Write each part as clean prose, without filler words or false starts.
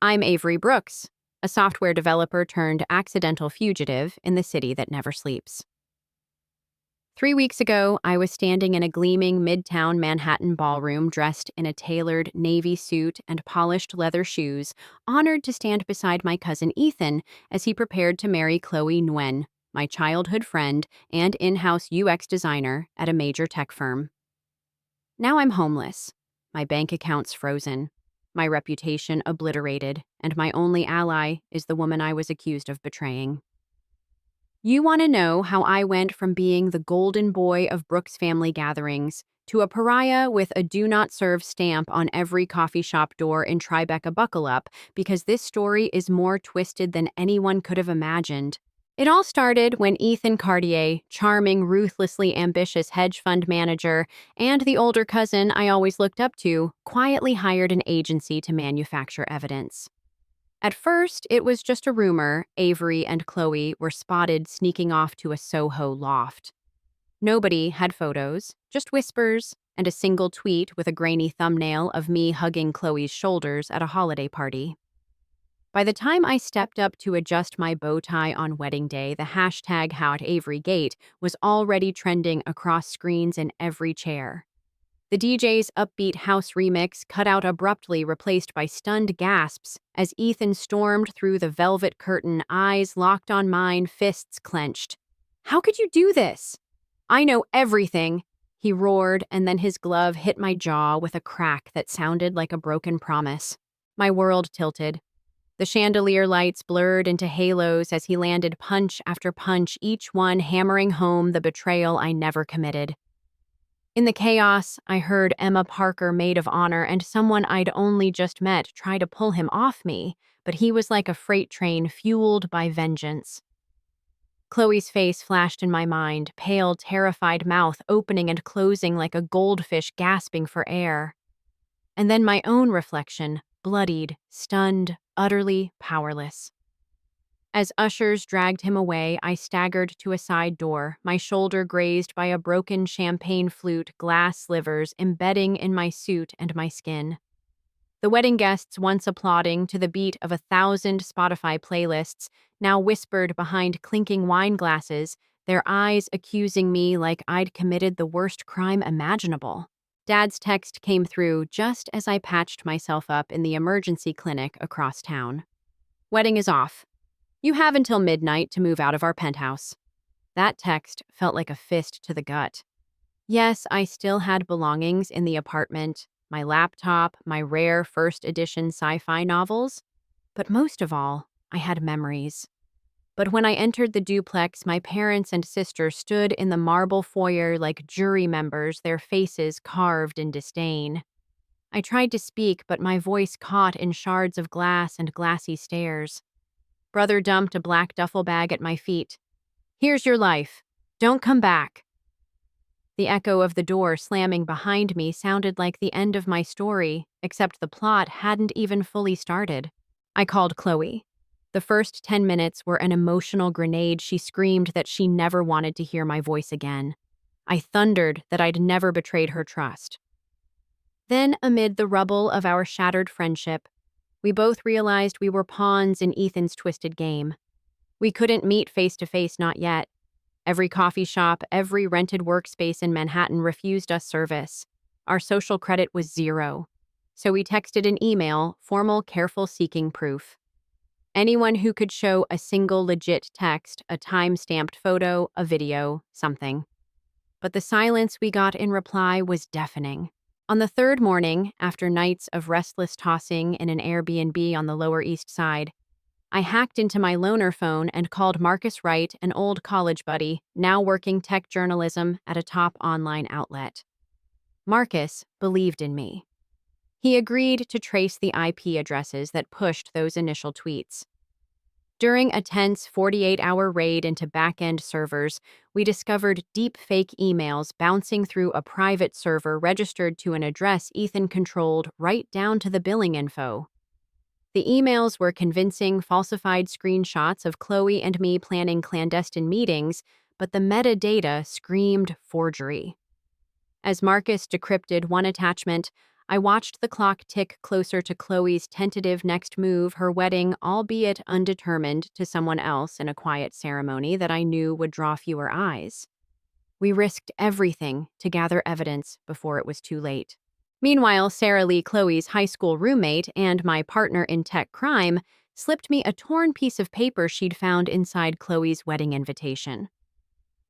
I'm Avery Brooks, a software developer turned accidental fugitive in the city that never sleeps. 3 weeks ago, I was standing in a gleaming midtown Manhattan ballroom dressed in a tailored navy suit and polished leather shoes, honored to stand beside my cousin Ethan as he prepared to marry Chloe Nguyen, my childhood friend and in-house UX designer at a major tech firm. Now I'm homeless, my bank account's frozen, my reputation obliterated, and my only ally is the woman I was accused of betraying. You want to know how I went from being the golden boy of Brooks family gatherings to a pariah with a do not serve stamp on every coffee shop door in Tribeca Buckle Up, because this story is more twisted than anyone could have imagined. It all started when Ethan Cartier, charming, ruthlessly ambitious hedge fund manager, and the older cousin I always looked up to, quietly hired an agency to manufacture evidence. At first, it was just a rumor Avery and Chloe were spotted sneaking off to a Soho loft. Nobody had photos, just whispers, and a single tweet with a grainy thumbnail of me hugging Chloe's shoulders at a holiday party. By the time I stepped up to adjust my bow tie on wedding day, the hashtag #HowAveryGate was already trending across screens in every chair. The DJ's upbeat house remix cut out abruptly, replaced by stunned gasps as Ethan stormed through the velvet curtain, eyes locked on mine, fists clenched. "How could you do this?" "I know everything," he roared, and then his glove hit my jaw with a crack that sounded like a broken promise. My world tilted. The chandelier lights blurred into halos as he landed punch after punch, each one hammering home the betrayal I never committed. In the chaos, I heard Emma Parker, maid of honor, and someone I'd only just met try to pull him off me, but he was like a freight train fueled by vengeance. Chloe's face flashed in my mind, pale, terrified mouth opening and closing like a goldfish gasping for air. And then my own reflection, bloodied, stunned, utterly powerless. As ushers dragged him away, I staggered to a side door, my shoulder grazed by a broken champagne flute, glass slivers embedding in my suit and my skin. The wedding guests, once applauding to the beat of 1,000 Spotify playlists, now whispered behind clinking wine glasses, their eyes accusing me like I'd committed the worst crime imaginable. Dad's text came through just as I patched myself up in the emergency clinic across town. "Wedding is off. You have until midnight to move out of our penthouse." That text felt like a fist to the gut. Yes, I still had belongings in the apartment, my laptop, my rare first edition sci-fi novels, but most of all, I had memories. But when I entered the duplex, my parents and sister stood in the marble foyer like jury members, their faces carved in disdain. I tried to speak, but my voice caught in shards of glass and glassy stares. Brother dumped a black duffel bag at my feet. "Here's your life. Don't come back." The echo of the door slamming behind me sounded like the end of my story, except the plot hadn't even fully started. I called Chloe. The first 10 minutes were an emotional grenade. She screamed that she never wanted to hear my voice again. I thundered that I'd never betrayed her trust. Then, amid the rubble of our shattered friendship, we both realized we were pawns in Ethan's twisted game. We couldn't meet face to face, not yet. Every coffee shop, every rented workspace in Manhattan refused us service. Our social credit was 0. So we texted an email, formal, careful, seeking proof. Anyone who could show a single legit text, a time-stamped photo, a video, something. But the silence we got in reply was deafening. On the third morning, after nights of restless tossing in an Airbnb on the Lower East Side, I hacked into my loaner phone and called Marcus Wright, an old college buddy, now working tech journalism at a top online outlet. Marcus believed in me. He agreed to trace the IP addresses that pushed those initial tweets. During a tense 48-hour raid into back-end servers, we discovered deep fake emails bouncing through a private server registered to an address Ethan controlled right down to the billing info. The emails were convincing, falsified screenshots of Chloe and me planning clandestine meetings, but the metadata screamed forgery. As Marcus decrypted one attachment, I watched the clock tick closer to Chloe's tentative next move, her wedding, albeit undetermined, to someone else in a quiet ceremony that I knew would draw fewer eyes. We risked everything to gather evidence before it was too late. Meanwhile, Sarah Lee, Chloe's high school roommate and my partner in tech crime, slipped me a torn piece of paper she'd found inside Chloe's wedding invitation.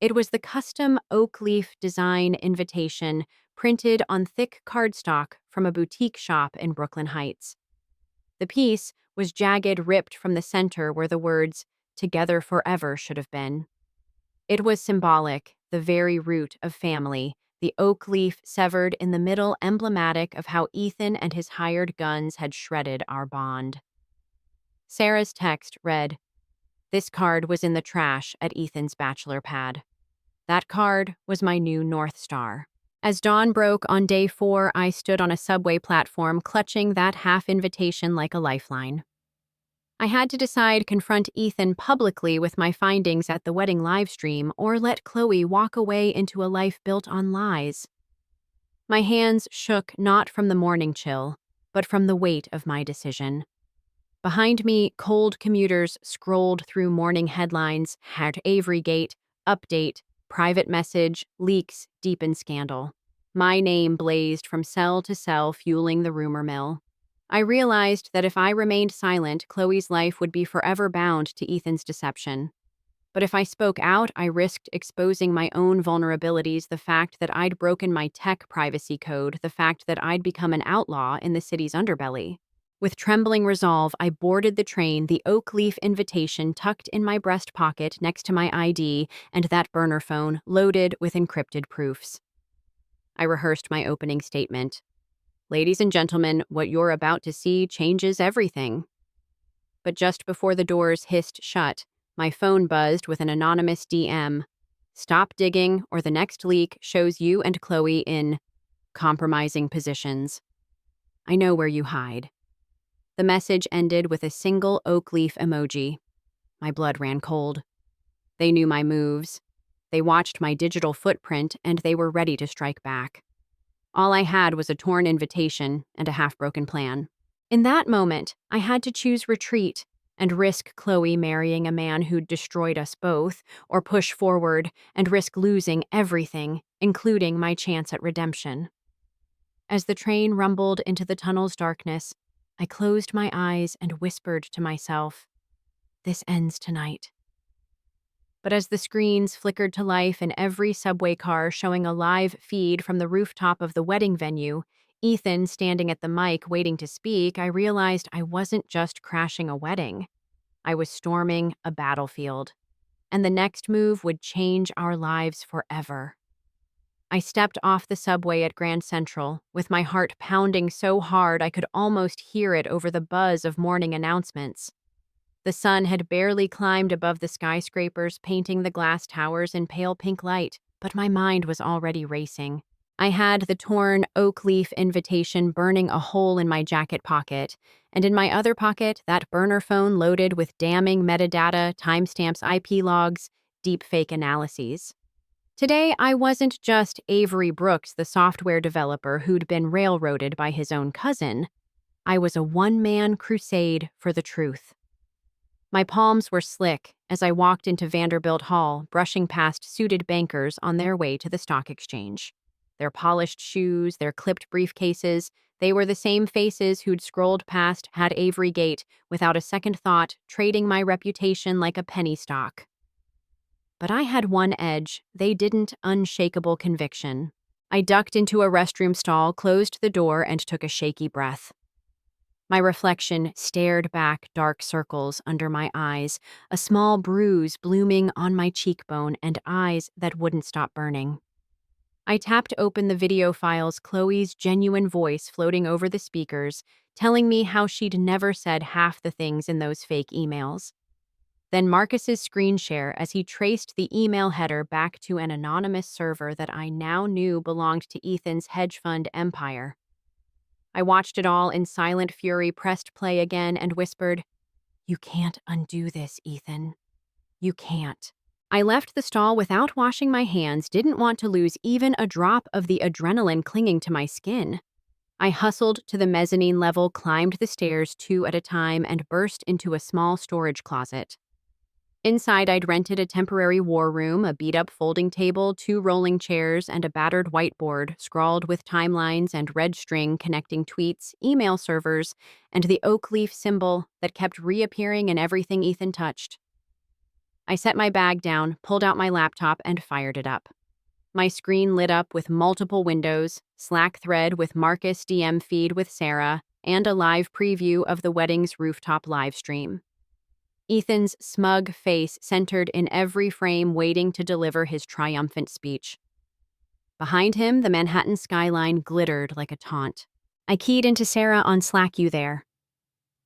It was the custom oak leaf design invitation printed on thick cardstock from a boutique shop in Brooklyn Heights. The piece was jagged, ripped from the center where the words "Together Forever" should have been. It was symbolic, the very root of family, the oak leaf severed in the middle, emblematic of how Ethan and his hired guns had shredded our bond. Sarah's text read, "This card was in the trash at Ethan's bachelor pad." That card was my new North Star. As dawn broke on day 4, I stood on a subway platform, clutching that half invitation like a lifeline. I had to decide: confront Ethan publicly with my findings at the wedding livestream, or let Chloe walk away into a life built on lies. My hands shook not from the morning chill, but from the weight of my decision. Behind me, cold commuters scrolled through morning headlines: at Avery Gate, update, private message, leaks, deepen scandal. My name blazed from cell to cell, fueling the rumor mill. I realized that if I remained silent, Chloe's life would be forever bound to Ethan's deception. But if I spoke out, I risked exposing my own vulnerabilities: the fact that I'd broken my tech privacy code, the fact that I'd become an outlaw in the city's underbelly. With trembling resolve, I boarded the train, the oak leaf invitation tucked in my breast pocket next to my ID, and that burner phone loaded with encrypted proofs. I rehearsed my opening statement. "Ladies and gentlemen, what you're about to see changes everything." But just before the doors hissed shut, my phone buzzed with an anonymous DM. "Stop digging, or the next leak shows you and Chloe in compromising positions. I know where you hide." The message ended with a single oak leaf emoji. My blood ran cold. They knew my moves. They watched my digital footprint, and they were ready to strike back. All I had was a torn invitation and a half-broken plan. In that moment, I had to choose retreat and risk Chloe marrying a man who'd destroyed us both, or push forward and risk losing everything, including my chance at redemption. As the train rumbled into the tunnel's darkness, I closed my eyes and whispered to myself, "This ends tonight." But as the screens flickered to life in every subway car, showing a live feed from the rooftop of the wedding venue, Ethan standing at the mic waiting to speak, I realized I wasn't just crashing a wedding. I was storming a battlefield. And the next move would change our lives forever. I stepped off the subway at Grand Central, with my heart pounding so hard I could almost hear it over the buzz of morning announcements. The sun had barely climbed above the skyscrapers, painting the glass towers in pale pink light, but my mind was already racing. I had the torn oak leaf invitation burning a hole in my jacket pocket, and in my other pocket, that burner phone loaded with damning metadata, timestamps, IP logs, deepfake analyses. Today, I wasn't just Avery Brooks, the software developer who'd been railroaded by his own cousin. I was a one-man crusade for the truth. My palms were slick as I walked into Vanderbilt Hall, brushing past suited bankers on their way to the stock exchange. Their polished shoes, their clipped briefcases, they were the same faces who'd scrolled past Had Avery Gate without a second thought, trading my reputation like a penny stock. But I had one edge. They didn't. Unshakable conviction. I ducked into a restroom stall, closed the door, and took a shaky breath. My reflection stared back, dark circles under my eyes, a small bruise blooming on my cheekbone, and eyes that wouldn't stop burning. I tapped open the video files, Chloe's genuine voice floating over the speakers, telling me how she'd never said half the things in those fake emails. Then Marcus's screen share as he traced the email header back to an anonymous server that I now knew belonged to Ethan's hedge fund empire. I watched it all in silent fury, pressed play again, and whispered, "You can't undo this, Ethan. You can't." I left the stall without washing my hands, didn't want to lose even a drop of the adrenaline clinging to my skin. I hustled to the mezzanine level, climbed the stairs 2 at a time, and burst into a small storage closet. Inside, I'd rented a temporary war room, a beat-up folding table, 2 rolling chairs, and a battered whiteboard scrawled with timelines and red string connecting tweets, email servers, and the oak leaf symbol that kept reappearing in everything Ethan touched. I set my bag down, pulled out my laptop, and fired it up. My screen lit up with multiple windows, Slack thread with Marcus DM feed with Sarah, and a live preview of the wedding's rooftop livestream. Ethan's smug face centered in every frame, waiting to deliver his triumphant speech. Behind him, the Manhattan skyline glittered like a taunt. I keyed into Sarah on Slack. You there?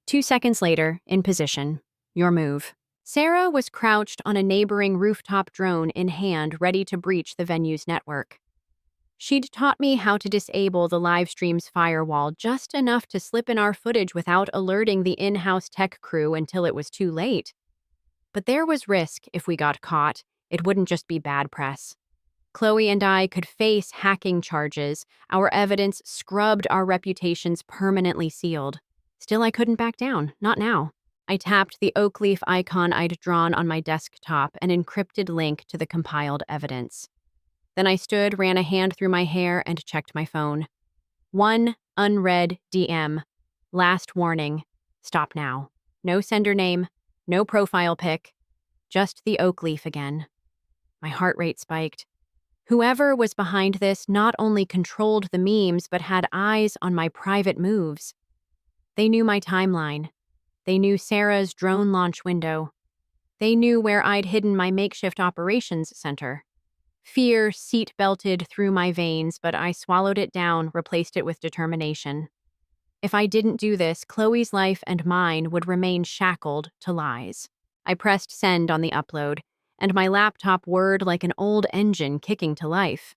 2 seconds later, in position. Your move. Sarah was crouched on a neighboring rooftop, drone in hand, ready to breach the venue's network. She'd taught me how to disable the live stream's firewall just enough to slip in our footage without alerting the in-house tech crew until it was too late. But there was risk if we got caught. It wouldn't just be bad press. Chloe and I could face hacking charges, our evidence scrubbed, our reputations permanently sealed. Still, I couldn't back down, not now. I tapped the oak leaf icon I'd drawn on my desktop, an encrypted link to the compiled evidence. Then I stood, ran a hand through my hair, and checked my phone. 1 unread DM. Last warning. Stop now. No sender name, no profile pic, just the oak leaf again. My heart rate spiked. Whoever was behind this not only controlled the memes, but had eyes on my private moves. They knew my timeline. They knew Sarah's drone launch window. They knew where I'd hidden my makeshift operations center. Fear seat-belted through my veins, but I swallowed it down, replaced it with determination. If I didn't do this, Chloe's life and mine would remain shackled to lies. I pressed send on the upload, and my laptop whirred like an old engine kicking to life.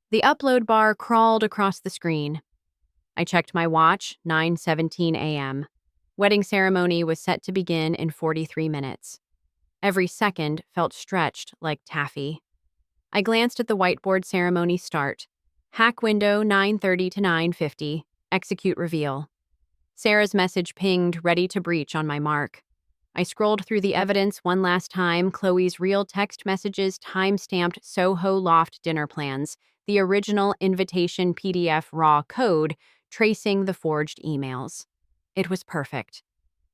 The upload bar crawled across the screen. I checked my watch, 9:17 a.m. Wedding ceremony was set to begin in 43 minutes. Every second felt stretched like taffy. I glanced at the whiteboard. Ceremony start. Hack window 9:30 to 9:50. Execute reveal. Sarah's message pinged, ready to breach on my mark. I scrolled through the evidence one last time. Chloe's real text messages, time-stamped Soho Loft dinner plans, the original invitation PDF raw code, tracing the forged emails. It was perfect.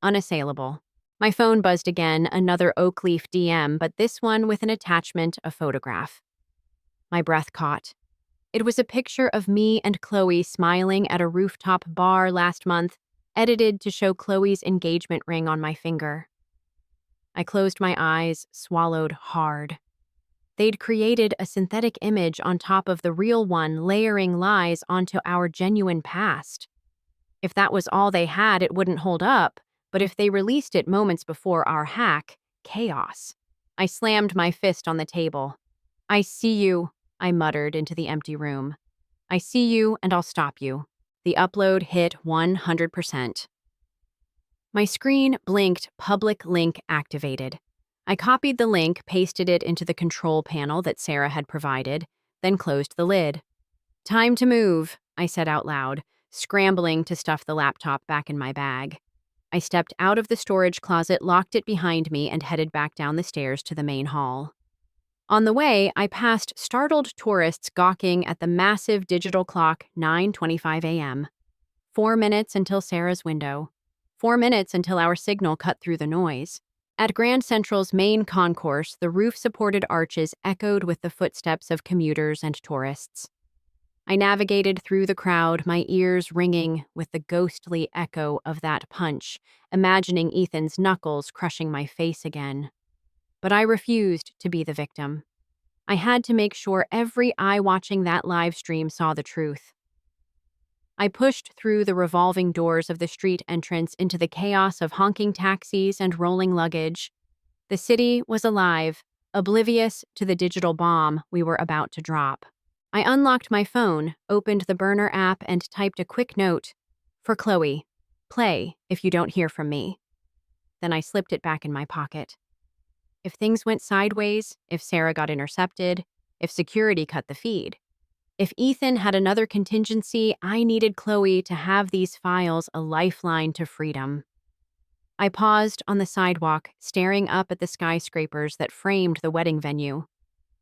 Unassailable. My phone buzzed again, another oak leaf DM, but this one with an attachment, a photograph. My breath caught. It was a picture of me and Chloe smiling at a rooftop bar last month, edited to show Chloe's engagement ring on my finger. I closed my eyes, swallowed hard. They'd created a synthetic image on top of the real one, layering lies onto our genuine past. If that was all they had, it wouldn't hold up, but if they released it moments before our hack, chaos. I slammed my fist on the table. I see you, I muttered into the empty room. I see you, and I'll stop you. The upload hit 100%. My screen blinked, public link activated. I copied the link, pasted it into the control panel that Sarah had provided, then closed the lid. Time to move, I said out loud, scrambling to stuff the laptop back in my bag. I stepped out of the storage closet, locked it behind me, and headed back down the stairs to the main hall. On the way, I passed startled tourists gawking at the massive digital clock, 9:25 a.m. 4 minutes until Sarah's window. 4 minutes until our signal cut through the noise. At Grand Central's main concourse, the roof-supported arches echoed with the footsteps of commuters and tourists. I navigated through the crowd, my ears ringing with the ghostly echo of that punch, imagining Ethan's knuckles crushing my face again. But I refused to be the victim. I had to make sure every eye watching that live stream saw the truth. I pushed through the revolving doors of the street entrance into the chaos of honking taxis and rolling luggage. The city was alive, oblivious to the digital bomb we were about to drop. I unlocked my phone, opened the burner app, and typed a quick note. For Chloe, play if you don't hear from me. Then I slipped it back in my pocket. If things went sideways, if Sarah got intercepted, if security cut the feed, If Ethan had another contingency, I needed Chloe to have these files a lifeline to freedom. I paused on the sidewalk, staring up at the skyscrapers that framed the wedding venue.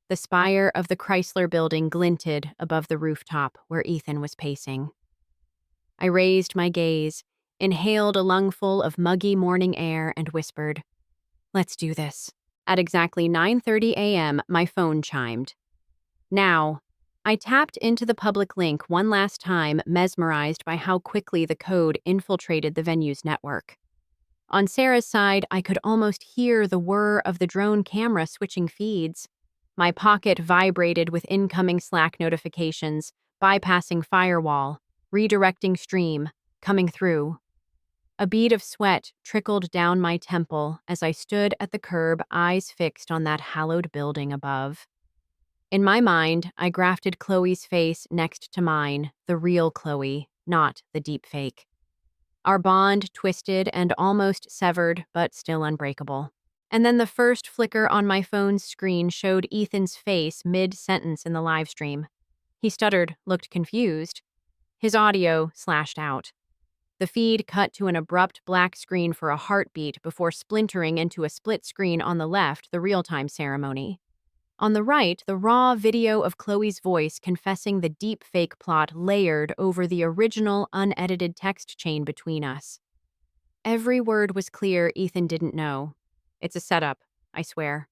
The spire of the Chrysler building glinted above the rooftop where Ethan was pacing. I raised my gaze, inhaled a lungful of muggy morning air, and whispered, "Let's do this." At exactly 9:30 a.m., my phone chimed. Now, I tapped into the public link one last time, mesmerized by how quickly the code infiltrated the venue's network. On Sarah's side, I could almost hear the whir of the drone camera switching feeds. My pocket vibrated with incoming Slack notifications, bypassing firewall, redirecting stream, coming through. A bead of sweat trickled down my temple as I stood at the curb, eyes fixed on that hallowed building above. In my mind, I grafted Chloe's face next to mine, the real Chloe, not the deep fake. Our bond twisted and almost severed, but still unbreakable. And then the first flicker on my phone's screen showed Ethan's face mid-sentence in the live stream. He stuttered, looked confused. His audio slashed out. The feed cut to an abrupt black screen for a heartbeat before splintering into a split screen on the left, the real-time ceremony. On the right, the raw video of Chloe's voice confessing the deep fake plot layered over the original unedited text chain between us. Every word was clear Ethan didn't know. It's a setup, I swear.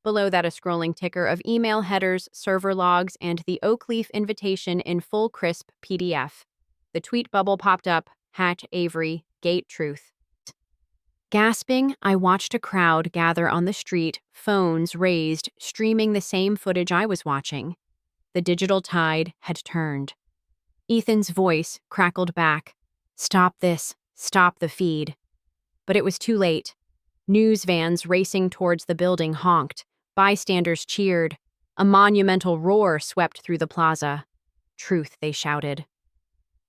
Below that, a scrolling ticker of email headers, server logs, and the oak leaf invitation in full crisp PDF. The tweet bubble popped up, #Avery, Gate Truth. Gasping, I watched a crowd gather on the street, phones raised, streaming the same footage I was watching. The digital tide had turned. Ethan's voice crackled back. "Stop this. Stop the feed." But it was too late. News vans racing towards the building honked. Bystanders cheered. A monumental roar swept through the plaza. "Truth," they shouted.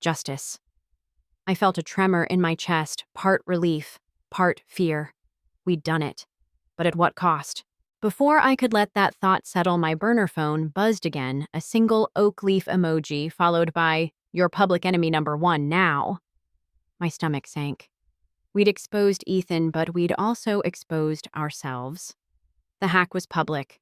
"Justice." I felt a tremor in my chest, part relief, part fear. We'd done it. But at what cost? Before I could let that thought settle, my burner phone buzzed again, a single oak leaf emoji followed by, "Your public enemy #1 now." My stomach sank. We'd exposed Ethan, but we'd also exposed ourselves. The hack was public.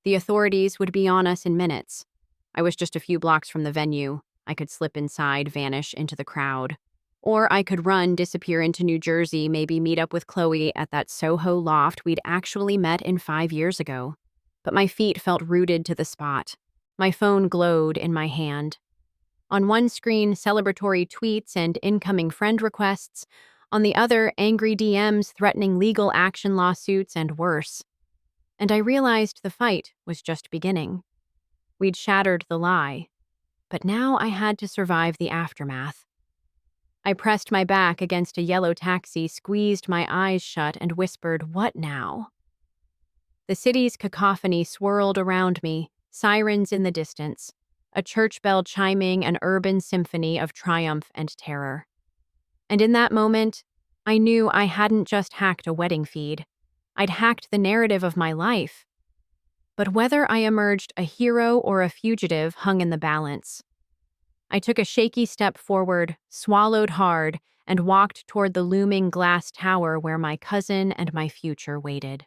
The authorities would be on us in minutes. I was just a few blocks from the venue. I could slip inside, vanish into the crowd. Or I could run, disappear into New Jersey, maybe meet up with Chloe at that Soho loft we'd actually met in 5 years ago. But my feet felt rooted to the spot. My phone glowed in my hand. On one screen, celebratory tweets and incoming friend requests. On the other, angry DMs threatening legal action lawsuits and worse. And I realized the fight was just beginning. We'd shattered the lie. But now I had to survive the aftermath. I pressed my back against a yellow taxi, squeezed my eyes shut, and whispered, "What now?" The city's cacophony swirled around me, sirens in the distance, a church bell chiming an urban symphony of triumph and terror. And in that moment, I knew I hadn't just hacked a wedding feed. I'd hacked the narrative of my life. But whether I emerged a hero or a fugitive hung in the balance. I took a shaky step forward, swallowed hard, and walked toward the looming glass tower where my cousin and my future waited.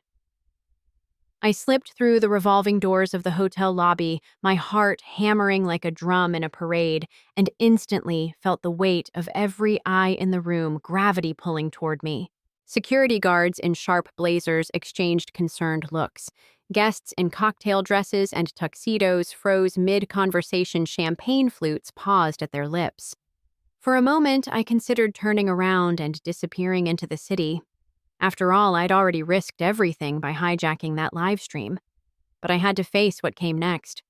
I slipped through the revolving doors of the hotel lobby, my heart hammering like a drum in a parade, and instantly felt the weight of every eye in the room, gravity pulling toward me. Security guards in sharp blazers exchanged concerned looks. Guests in cocktail dresses and tuxedos froze mid-conversation. Champagne flutes paused at their lips. For a moment, I considered turning around and disappearing into the city. After all, I'd already risked everything by hijacking that live stream. But I had to face what came next.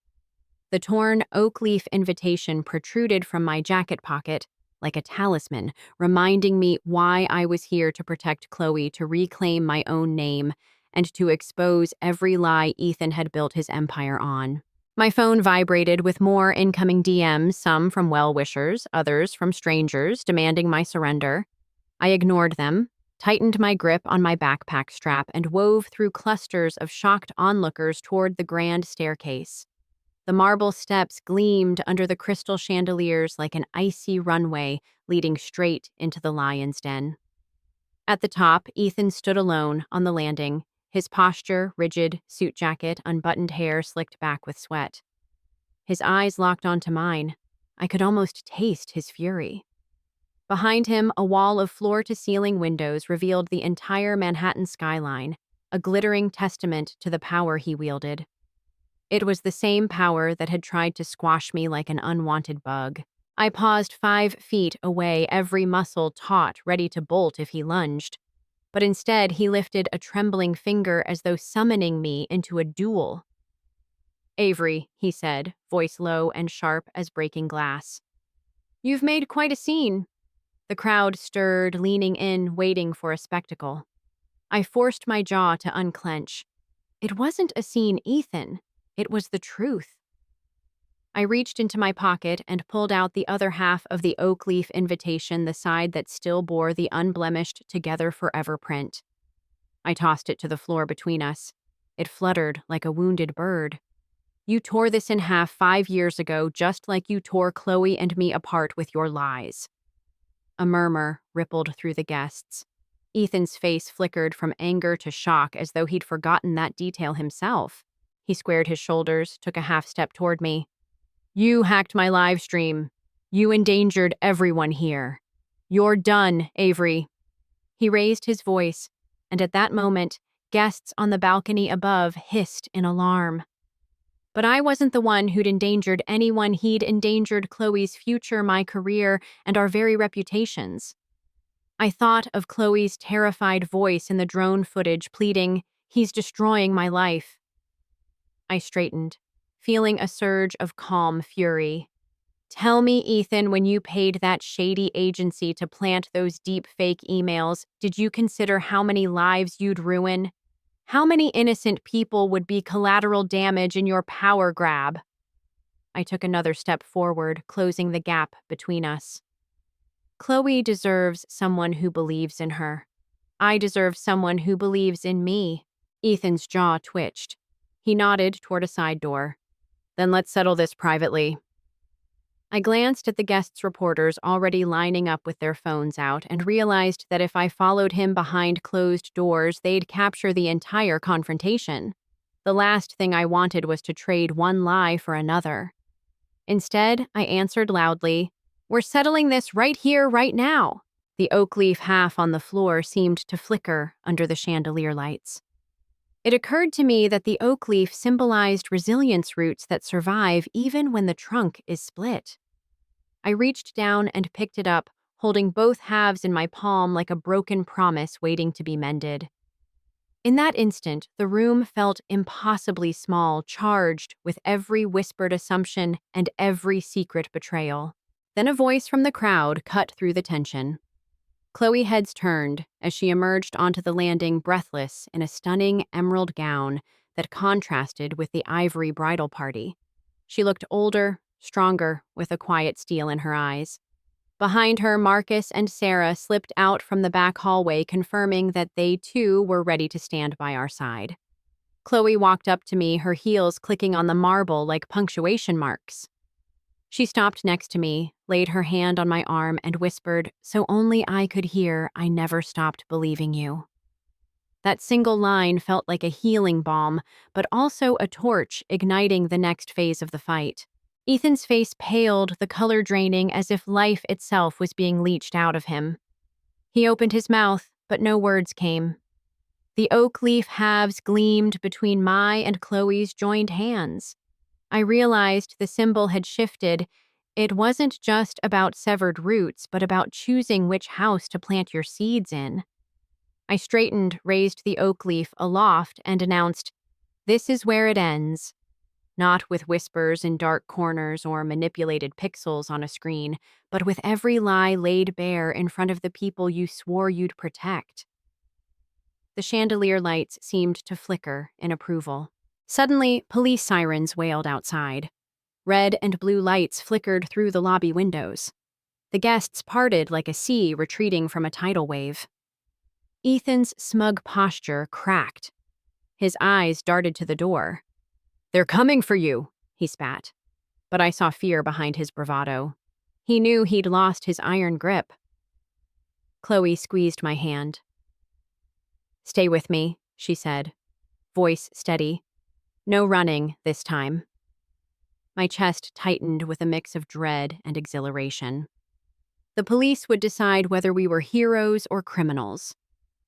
The torn oak leaf invitation protruded from my jacket pocket like a talisman, reminding me why I was here: to protect Chloe, to reclaim my own name, and to expose every lie Ethan had built his empire on. My phone vibrated with more incoming DMs, some from well-wishers, others from strangers, demanding my surrender. I ignored them, tightened my grip on my backpack strap, and wove through clusters of shocked onlookers toward the grand staircase. The marble steps gleamed under the crystal chandeliers like an icy runway leading straight into the lion's den. At the top, Ethan stood alone on the landing, his posture rigid, suit jacket, unbuttoned hair slicked back with sweat. His eyes locked onto mine. I could almost taste his fury. Behind him, a wall of floor-to-ceiling windows revealed the entire Manhattan skyline, a glittering testament to the power he wielded. It was the same power that had tried to squash me like an unwanted bug. I paused 5 feet away, every muscle taut, ready to bolt if he lunged. But instead, he lifted a trembling finger as though summoning me into a duel. "Avery," he said, voice low and sharp as breaking glass. "You've made quite a scene." The crowd stirred, leaning in, waiting for a spectacle. I forced my jaw to unclench. It wasn't a scene, Ethan. It was the truth. I reached into my pocket and pulled out the other half of the oak leaf invitation, the side that still bore the unblemished "Together Forever" print. I tossed it to the floor between us. It fluttered like a wounded bird. "You tore this in half 5 years ago, just like you tore Chloe and me apart with your lies." A murmur rippled through the guests. Ethan's face flickered from anger to shock, as though he'd forgotten that detail himself. He squared his shoulders, took a half step toward me. "You hacked my live stream. You endangered everyone here. You're done, Avery." He raised his voice, and at that moment, guests on the balcony above hissed in alarm. But I wasn't the one who'd endangered anyone. He'd endangered Chloe's future, my career, and our very reputations. I thought of Chloe's terrified voice in the drone footage pleading, "He's destroying my life." I straightened, feeling a surge of calm fury. "Tell me, Ethan, when you paid that shady agency to plant those deep fake emails, did you consider how many lives you'd ruin? How many innocent people would be collateral damage in your power grab?" I took another step forward, closing the gap between us. Chloe deserves someone who believes in her. I deserve someone who believes in me. Ethan's jaw twitched. He nodded toward a side door. "Then let's settle this privately." I glanced at the guests' reporters already lining up with their phones out and realized that if I followed him behind closed doors, they'd capture the entire confrontation. The last thing I wanted was to trade one lie for another. Instead, I answered loudly, "We're settling this right here, right now." The oak leaf half on the floor seemed to flicker under the chandelier lights. It occurred to me that the oak leaf symbolized resilience roots that survive even when the trunk is split. I reached down and picked it up, holding both halves in my palm like a broken promise waiting to be mended. In that instant, the room felt impossibly small, charged with every whispered assumption and every secret betrayal. Then a voice from the crowd cut through the tension. Chloe heads turned as she emerged onto the landing, breathless, in a stunning emerald gown that contrasted with the ivory bridal party. She looked older, stronger, with a quiet steel in her eyes. Behind her, Marcus and Sarah slipped out from the back hallway, confirming that they too were ready to stand by our side. Chloe walked up to me, her heels clicking on the marble like punctuation marks. She stopped next to me, laid her hand on my arm, and whispered, "So only I could hear, I never stopped believing you." That single line felt like a healing balm, but also a torch igniting the next phase of the fight. Ethan's face paled, the color draining, as if life itself was being leached out of him. He opened his mouth, but no words came. The oak leaf halves gleamed between my and Chloe's joined hands. I realized the symbol had shifted. It wasn't just about severed roots, but about choosing which house to plant your seeds in. I straightened, raised the oak leaf aloft, and announced, "This is where it ends." Not with whispers in dark corners or manipulated pixels on a screen, but with every lie laid bare in front of the people you swore you'd protect. The chandelier lights seemed to flicker in approval. Suddenly, police sirens wailed outside. Red and blue lights flickered through the lobby windows. The guests parted like a sea retreating from a tidal wave. Ethan's smug posture cracked. His eyes darted to the door. "They're coming for you," he spat. But I saw fear behind his bravado. He knew he'd lost his iron grip. Chloe squeezed my hand. "Stay with me," she said, voice steady. "No running this time." My chest tightened with a mix of dread and exhilaration. The police would decide whether we were heroes or criminals.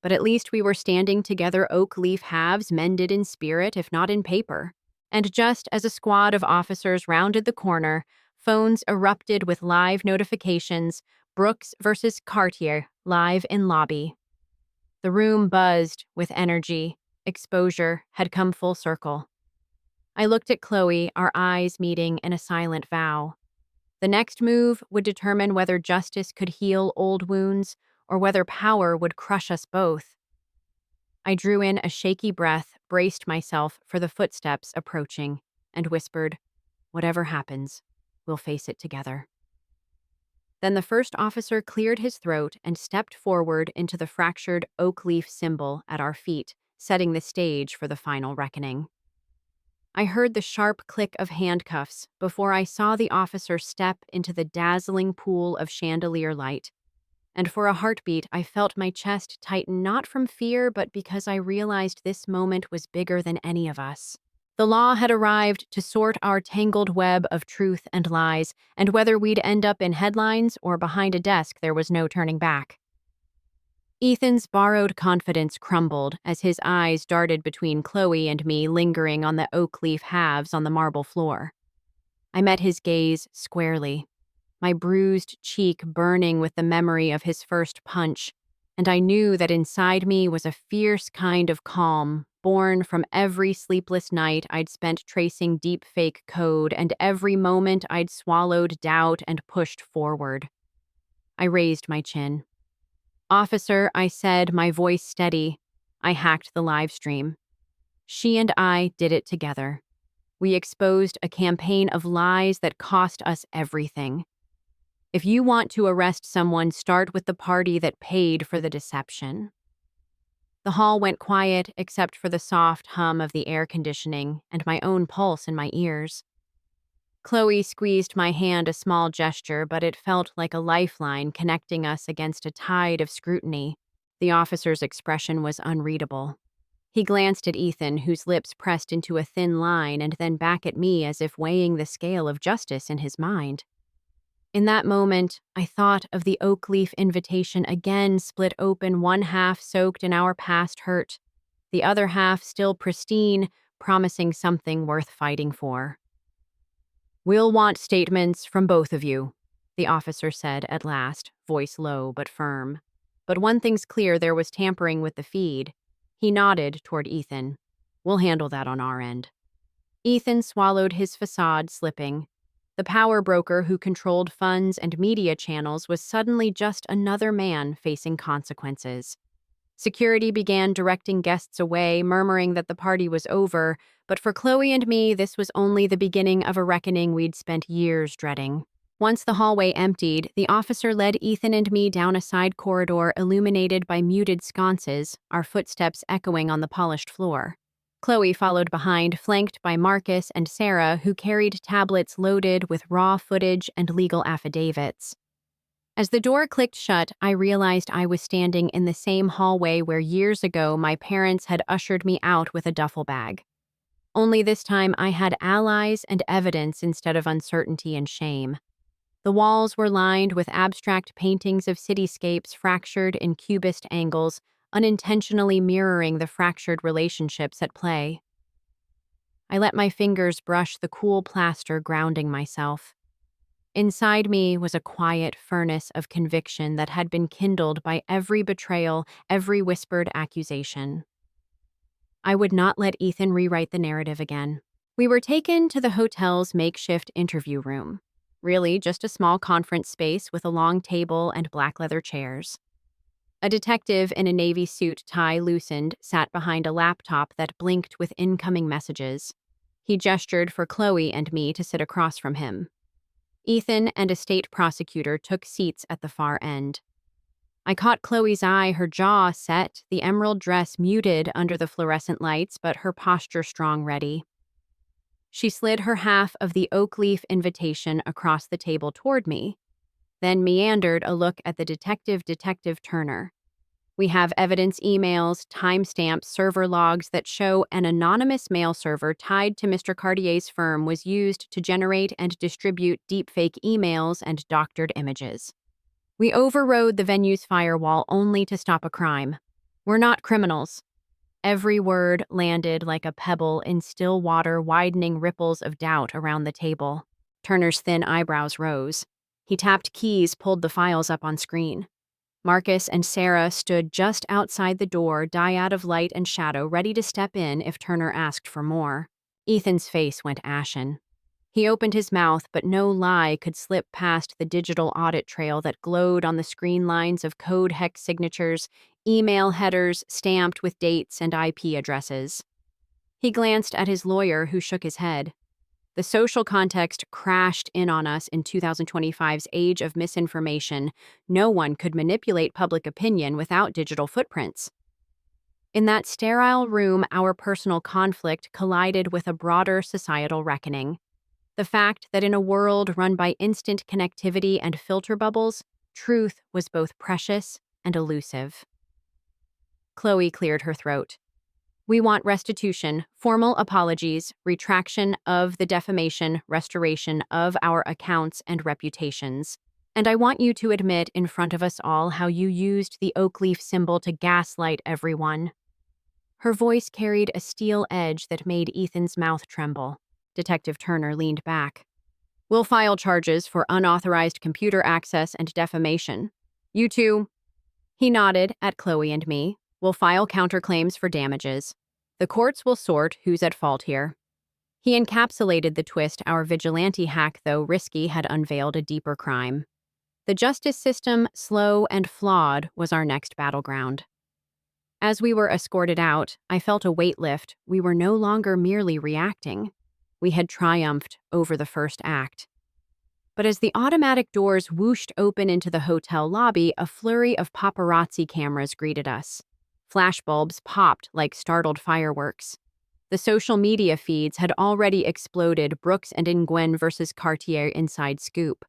But at least we were standing together, oak leaf halves mended in spirit, if not in paper. And just as a squad of officers rounded the corner, phones erupted with live notifications: Brooks versus Cartier, live in lobby. The room buzzed with energy. Exposure had come full circle. I looked at Chloe, our eyes meeting in a silent vow. The next move would determine whether justice could heal old wounds or whether power would crush us both. I drew in a shaky breath, braced myself for the footsteps approaching, and whispered, "Whatever happens, we'll face it together." Then the first officer cleared his throat and stepped forward into the fractured oak leaf symbol at our feet, setting the stage for the final reckoning. I heard the sharp click of handcuffs before I saw the officer step into the dazzling pool of chandelier light. And for a heartbeat, I felt my chest tighten, not from fear, but because I realized this moment was bigger than any of us. The law had arrived to sort our tangled web of truth and lies, and whether we'd end up in headlines or behind a desk, there was no turning back. Ethan's borrowed confidence crumbled as his eyes darted between Chloe and me, lingering on the oak leaf halves on the marble floor. I met his gaze squarely, my bruised cheek burning with the memory of his first punch, and I knew that inside me was a fierce kind of calm, born from every sleepless night I'd spent tracing deep-fake code and every moment I'd swallowed doubt and pushed forward. I raised my chin. "Officer," I said, my voice steady. I hacked the live stream. She and I did it together. We exposed a campaign of lies that cost us everything. If you want to arrest someone, start with the party that paid for the deception. The hall went quiet except for the soft hum of the air conditioning and my own pulse in my ears. Chloe squeezed my hand, a small gesture, but it felt like a lifeline connecting us against a tide of scrutiny. The officer's expression was unreadable. He glanced at Ethan, whose lips pressed into a thin line, and then back at me as if weighing the scale of justice in his mind. In that moment, I thought of the oak leaf invitation again, split open, one half soaked in our past hurt, the other half still pristine, promising something worth fighting for. "We'll want statements from both of you," the officer said at last, voice low but firm. "But one thing's clear, there was tampering with the feed." He nodded toward Ethan. "We'll handle that on our end." Ethan swallowed his facade, slipping. The power broker who controlled funds and media channels was suddenly just another man facing consequences. Security began directing guests away, murmuring that the party was over, but for Chloe and me, this was only the beginning of a reckoning we'd spent years dreading. Once the hallway emptied, the officer led Ethan and me down a side corridor illuminated by muted sconces, our footsteps echoing on the polished floor. Chloe followed behind, flanked by Marcus and Sarah, who carried tablets loaded with raw footage and legal affidavits. As the door clicked shut, I realized I was standing in the same hallway where years ago my parents had ushered me out with a duffel bag. Only this time I had allies and evidence instead of uncertainty and shame. The walls were lined with abstract paintings of cityscapes fractured in cubist angles, unintentionally mirroring the fractured relationships at play. I let my fingers brush the cool plaster, grounding myself. Inside me was a quiet furnace of conviction that had been kindled by every betrayal, every whispered accusation. I would not let Ethan rewrite the narrative again. We were taken to the hotel's makeshift interview room. Really, just a small conference space with a long table and black leather chairs. A detective in a navy suit, tie loosened, sat behind a laptop that blinked with incoming messages. He gestured for Chloe and me to sit across from him. Ethan and a state prosecutor took seats at the far end. I caught Chloe's eye, her jaw set, the emerald dress muted under the fluorescent lights, but her posture strong, ready. She slid her half of the oak leaf invitation across the table toward me, then meandered a look at the Detective Turner. We have evidence emails, timestamps, server logs that show an anonymous mail server tied to Mr. Cartier's firm was used to generate and distribute deepfake emails and doctored images. We overrode the venue's firewall only to stop a crime. We're not criminals. Every word landed like a pebble in still water, widening ripples of doubt around the table. Turner's thin eyebrows rose. He tapped keys, pulled the files up on screen. Marcus and Sarah stood just outside the door, dyad of light and shadow, ready to step in if Turner asked for more. Ethan's face went ashen. He opened his mouth, but no lie could slip past the digital audit trail that glowed on the screen lines of code hex signatures, email headers stamped with dates and IP addresses. He glanced at his lawyer, who shook his head. The social context crashed in on us in 2025's age of misinformation. No one could manipulate public opinion without digital footprints. In that sterile room, our personal conflict collided with a broader societal reckoning. The fact that in a world run by instant connectivity and filter bubbles, truth was both precious and elusive. Chloe cleared her throat. We want restitution, formal apologies, retraction of the defamation, restoration of our accounts and reputations. And I want you to admit in front of us all how you used the oak leaf symbol to gaslight everyone. Her voice carried a steel edge that made Ethan's mouth tremble. Detective Turner leaned back. We'll file charges for unauthorized computer access and defamation. You two. He nodded at Chloe and me. We'll file counterclaims for damages. The courts will sort who's at fault here. He encapsulated the twist our vigilante hack, though risky, had unveiled a deeper crime. The justice system, slow and flawed, was our next battleground. As we were escorted out, I felt a weight lift. We were no longer merely reacting. We had triumphed over the first act. But as the automatic doors whooshed open into the hotel lobby, a flurry of paparazzi cameras greeted us. Flashbulbs popped like startled fireworks. The social media feeds had already exploded. Brooks and Nguyen versus Cartier inside scoop.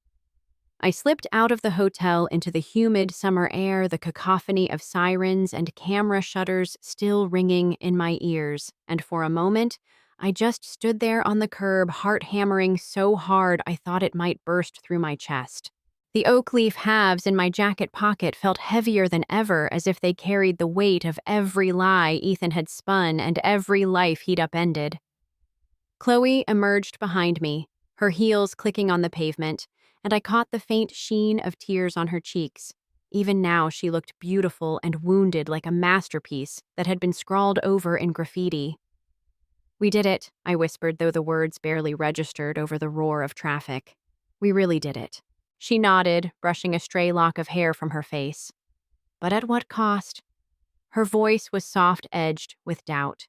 I slipped out of the hotel into the humid summer air, the cacophony of sirens and camera shutters still ringing in my ears, and for a moment, I just stood there on the curb, heart hammering so hard I thought it might burst through my chest. The oak leaf halves in my jacket pocket felt heavier than ever, as if they carried the weight of every lie Ethan had spun and every life he'd upended. Chloe emerged behind me, her heels clicking on the pavement, and I caught the faint sheen of tears on her cheeks. Even now, she looked beautiful and wounded, like a masterpiece that had been scrawled over in graffiti. We did it, I whispered, though the words barely registered over the roar of traffic. We really did it. She nodded, brushing a stray lock of hair from her face. But at what cost? Her voice was soft-edged with doubt.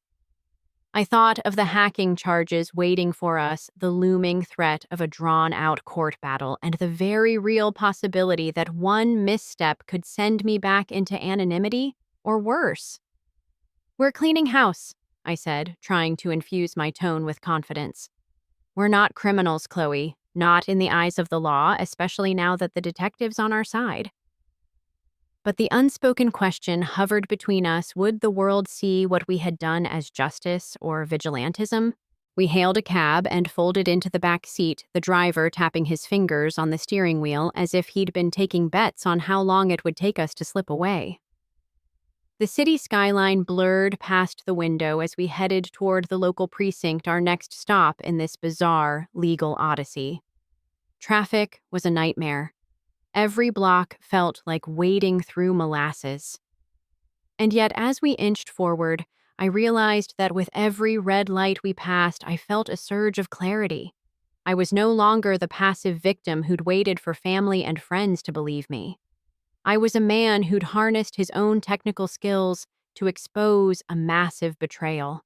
I thought of the hacking charges waiting for us, the looming threat of a drawn-out court battle, and the very real possibility that one misstep could send me back into anonymity, or worse. We're cleaning house, I said, trying to infuse my tone with confidence. We're not criminals, Chloe. Not in the eyes of the law, especially now that the detective's on our side. But the unspoken question hovered between us. Would the world see what we had done as justice or vigilantism? We hailed a cab and folded into the back seat, the driver tapping his fingers on the steering wheel as if he'd been taking bets on how long it would take us to slip away. The city skyline blurred past the window as we headed toward the local precinct, our next stop in this bizarre legal odyssey. Traffic was a nightmare. Every block felt like wading through molasses. And yet, as we inched forward, I realized that with every red light we passed, I felt a surge of clarity. I was no longer the passive victim who'd waited for family and friends to believe me. I was a man who'd harnessed his own technical skills to expose a massive betrayal.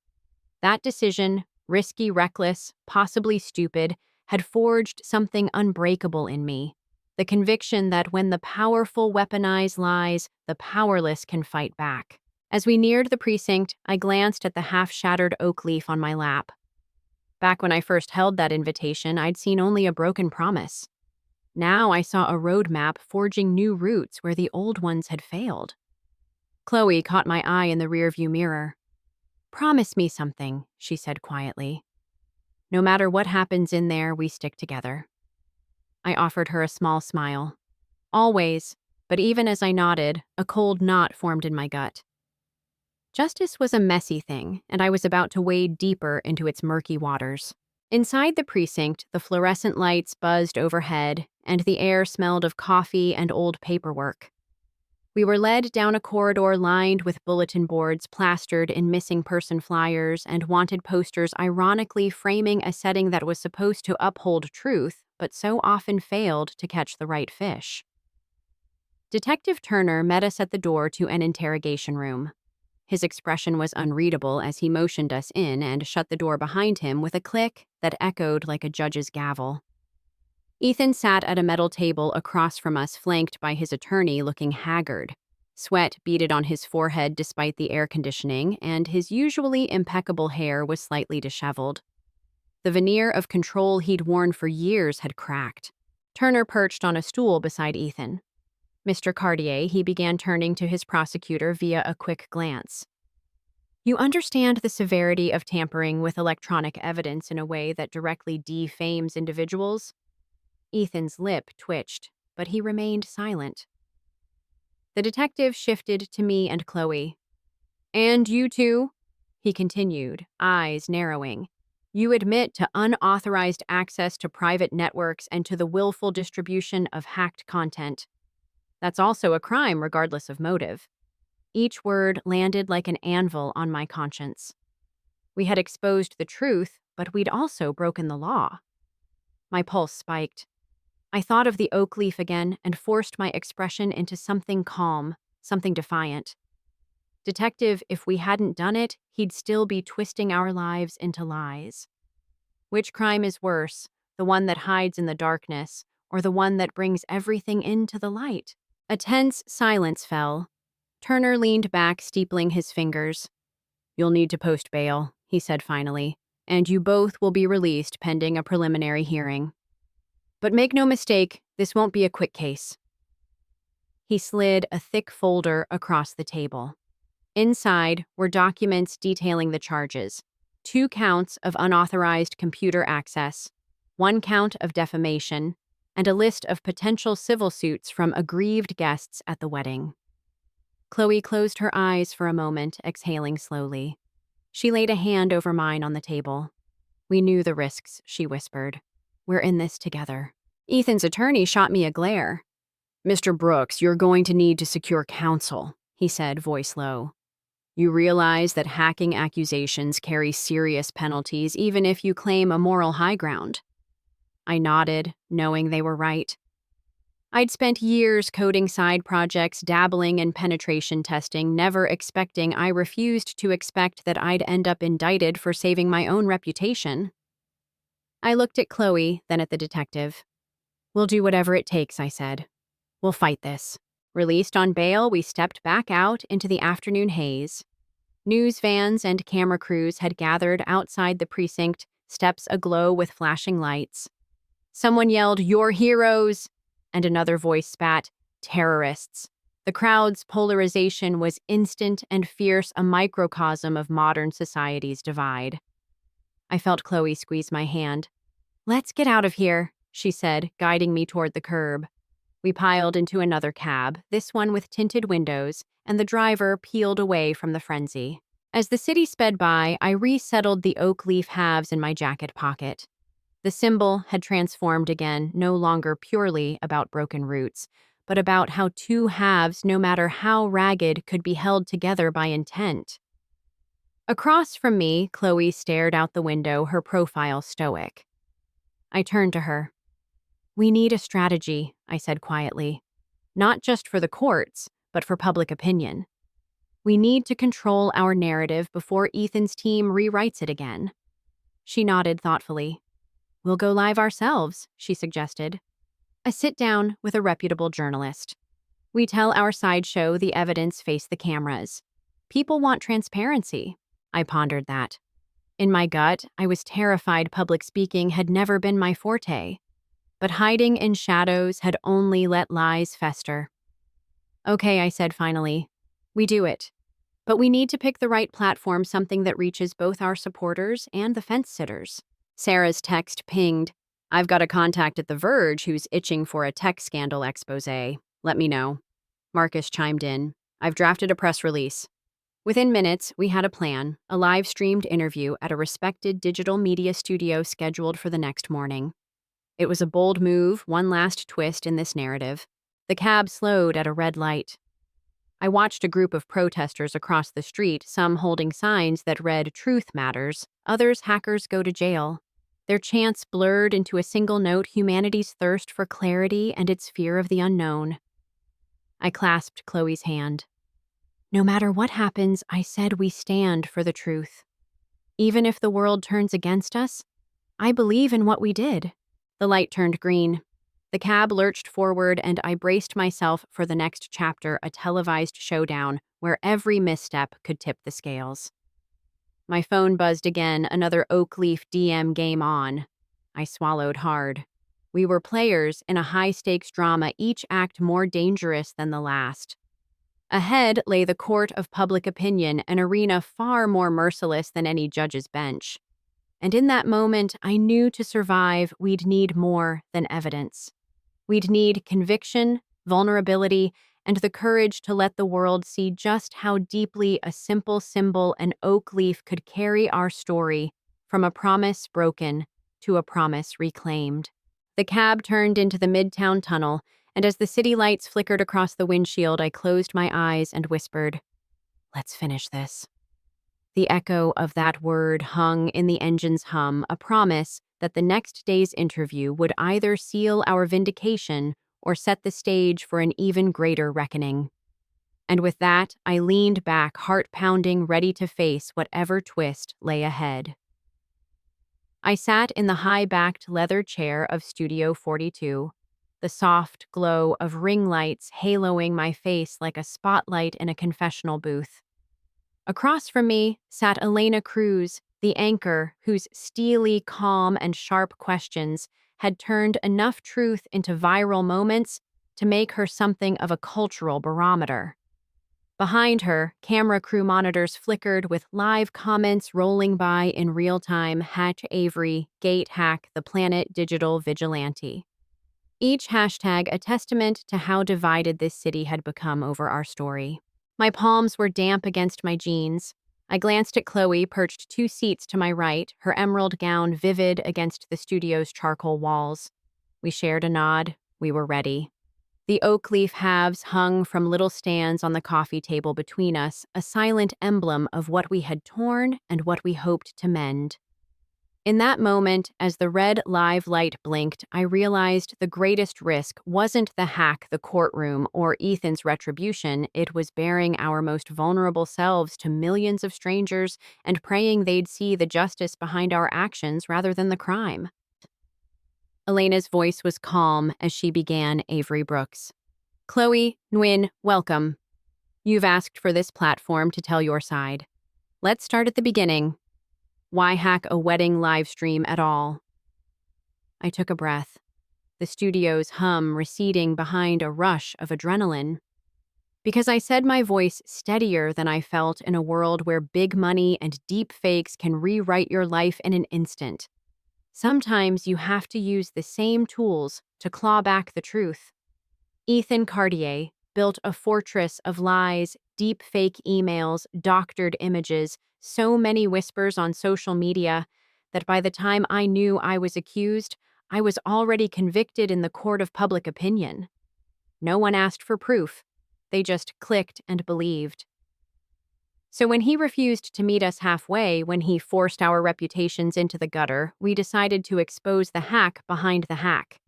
That decision, risky, reckless, possibly stupid, had forged something unbreakable in me. The conviction that when the powerful weaponize lies, the powerless can fight back. As we neared the precinct, I glanced at the half-shattered oak leaf on my lap. Back when I first held that invitation, I'd seen only a broken promise. Now I saw a roadmap forging new routes where the old ones had failed. Chloe caught my eye in the rearview mirror. "Promise me something," she said quietly. "No matter what happens in there, we stick together." I offered her a small smile. "Always," but even as I nodded, a cold knot formed in my gut. Justice was a messy thing, and I was about to wade deeper into its murky waters. Inside the precinct, the fluorescent lights buzzed overhead, and the air smelled of coffee and old paperwork. We were led down a corridor lined with bulletin boards plastered in missing person flyers and wanted posters ironically framing a setting that was supposed to uphold truth, but so often failed to catch the right fish. Detective Turner met us at the door to an interrogation room. His expression was unreadable as he motioned us in and shut the door behind him with a click that echoed like a judge's gavel. Ethan sat at a metal table across from us, flanked by his attorney, looking haggard. Sweat beaded on his forehead despite the air conditioning, and his usually impeccable hair was slightly disheveled. The veneer of control he'd worn for years had cracked. Turner perched on a stool beside Ethan. "Mr. Cartier," he began, turning to his prosecutor via a quick glance. "You understand the severity of tampering with electronic evidence in a way that directly defames individuals?" Ethan's lip twitched, but he remained silent. The detective shifted to me and Chloe. "And you two," he continued, eyes narrowing. "You admit to unauthorized access to private networks and to the willful distribution of hacked content. That's also a crime regardless of motive." Each word landed like an anvil on my conscience. We had exposed the truth, but we'd also broken the law. My pulse spiked. I thought of the oak leaf again and forced my expression into something calm, something defiant. "Detective, if we hadn't done it, he'd still be twisting our lives into lies. Which crime is worse, the one that hides in the darkness, or the one that brings everything into the light?" A tense silence fell. Turner leaned back, steepling his fingers. "You'll need to post bail," he said finally, "and you both will be released pending a preliminary hearing. But make no mistake, this won't be a quick case." He slid a thick folder across the table. Inside were documents detailing the charges: 2 counts of unauthorized computer access, 1 count of defamation, and a list of potential civil suits from aggrieved guests at the wedding. Chloe closed her eyes for a moment, exhaling slowly. She laid a hand over mine on the table. "We knew the risks," she whispered. "We're in this together." Ethan's attorney shot me a glare. "Mr. Brooks, you're going to need to secure counsel," he said, voice low. "You realize that hacking accusations carry serious penalties even if you claim a moral high ground." I nodded, knowing they were right. I'd spent years coding side projects, dabbling in penetration testing, never expecting I refused to expect that I'd end up indicted for saving my own reputation. I looked at Chloe, then at the detective. "We'll do whatever it takes," I said. "We'll fight this." Released on bail, we stepped back out into the afternoon haze. News vans and camera crews had gathered outside the precinct, steps aglow with flashing lights. Someone yelled, "You're heroes!" and another voice spat, "Terrorists." The crowd's polarization was instant and fierce, a microcosm of modern society's divide. I felt Chloe squeeze my hand. "Let's get out of here," she said, guiding me toward the curb. We piled into another cab, this one with tinted windows, and the driver peeled away from the frenzy. As the city sped by, I resettled the oak leaf halves in my jacket pocket. The symbol had transformed again, no longer purely about broken roots, but about how 2 halves, no matter how ragged, could be held together by intent. Across from me, Chloe stared out the window, her profile stoic. I turned to her. "We need a strategy," I said quietly. "Not just for the courts, but for public opinion. We need to control our narrative before Ethan's team rewrites it again." She nodded thoughtfully. "We'll go live ourselves," she suggested. "A sit-down with a reputable journalist. We tell our sideshow the evidence face the cameras. People want transparency." I pondered that. In my gut, I was terrified public speaking had never been my forte, but hiding in shadows had only let lies fester. Okay, I said finally. We do it. But we need to pick the right platform, something that reaches both our supporters and the fence sitters. Sarah's text pinged. I've got a contact at The Verge who's itching for a tech scandal expose. Let me know. Marcus chimed in. I've drafted a press release. Within minutes, we had a plan, a live-streamed interview at a respected digital media studio scheduled for the next morning. It was a bold move, one last twist in this narrative. The cab slowed at a red light. I watched a group of protesters across the street, some holding signs that read "Truth Matters," others "Hackers go to jail." Their chants blurred into a single note: humanity's thirst for clarity and its fear of the unknown. I clasped Chloe's hand. No matter what happens, I said we stand for the truth. Even if the world turns against us, I believe in what we did. The light turned green. The cab lurched forward, and I braced myself for the next chapter, a televised showdown where every misstep could tip the scales. My phone buzzed again, another oak leaf DM game on. I swallowed hard. We were players in a high-stakes drama, each act more dangerous than the last. Ahead lay the court of public opinion, an arena far more merciless than any judge's bench. And in that moment, I knew to survive, we'd need more than evidence. We'd need conviction, vulnerability, and the courage to let the world see just how deeply a simple symbol, an oak leaf, could carry our story from a promise broken to a promise reclaimed. The cab turned into the Midtown Tunnel, and as the city lights flickered across the windshield, I closed my eyes and whispered, "Let's finish this." The echo of that word hung in the engine's hum, a promise that the next day's interview would either seal our vindication or set the stage for an even greater reckoning. And with that, I leaned back, heart pounding, ready to face whatever twist lay ahead. I sat in the high-backed leather chair of Studio 42, the soft glow of ring lights haloing my face like a spotlight in a confessional booth. Across from me sat Elena Cruz, the anchor whose steely, calm, and sharp questions had turned enough truth into viral moments to make her something of a cultural barometer. Behind her, camera crew monitors flickered with live comments rolling by in real time: #Avery, Gate Hack, the Planet Digital Vigilante. Each hashtag a testament to how divided this city had become over our story. My palms were damp against my jeans. I glanced at Chloe, perched 2 seats to my right, her emerald gown vivid against the studio's charcoal walls. We shared a nod. We were ready. The oak leaf halves hung from little stands on the coffee table between us, a silent emblem of what we had torn and what we hoped to mend. In that moment, as the red live light blinked, I realized the greatest risk wasn't the hack, the courtroom, or Ethan's retribution. It was baring our most vulnerable selves to millions of strangers and praying they'd see the justice behind our actions rather than the crime. Elena's voice was calm as she began, Avery Brooks. Chloe, Nguyen, welcome. You've asked for this platform to tell your side. Let's start at the beginning. Why hack a wedding live stream at all? I took a breath, the studio's hum receding behind a rush of adrenaline. Because I said, my voice steadier than I felt in a world where big money and deep fakes can rewrite your life in an instant. Sometimes you have to use the same tools to claw back the truth. Ethan Cartier built a fortress of lies, deep fake emails, doctored images, so many whispers on social media that by the time I knew I was accused, I was already convicted in the court of public opinion. No one asked for proof. They just clicked and believed. So when he refused to meet us halfway, when he forced our reputations into the gutter, we decided to expose the hack behind the hack.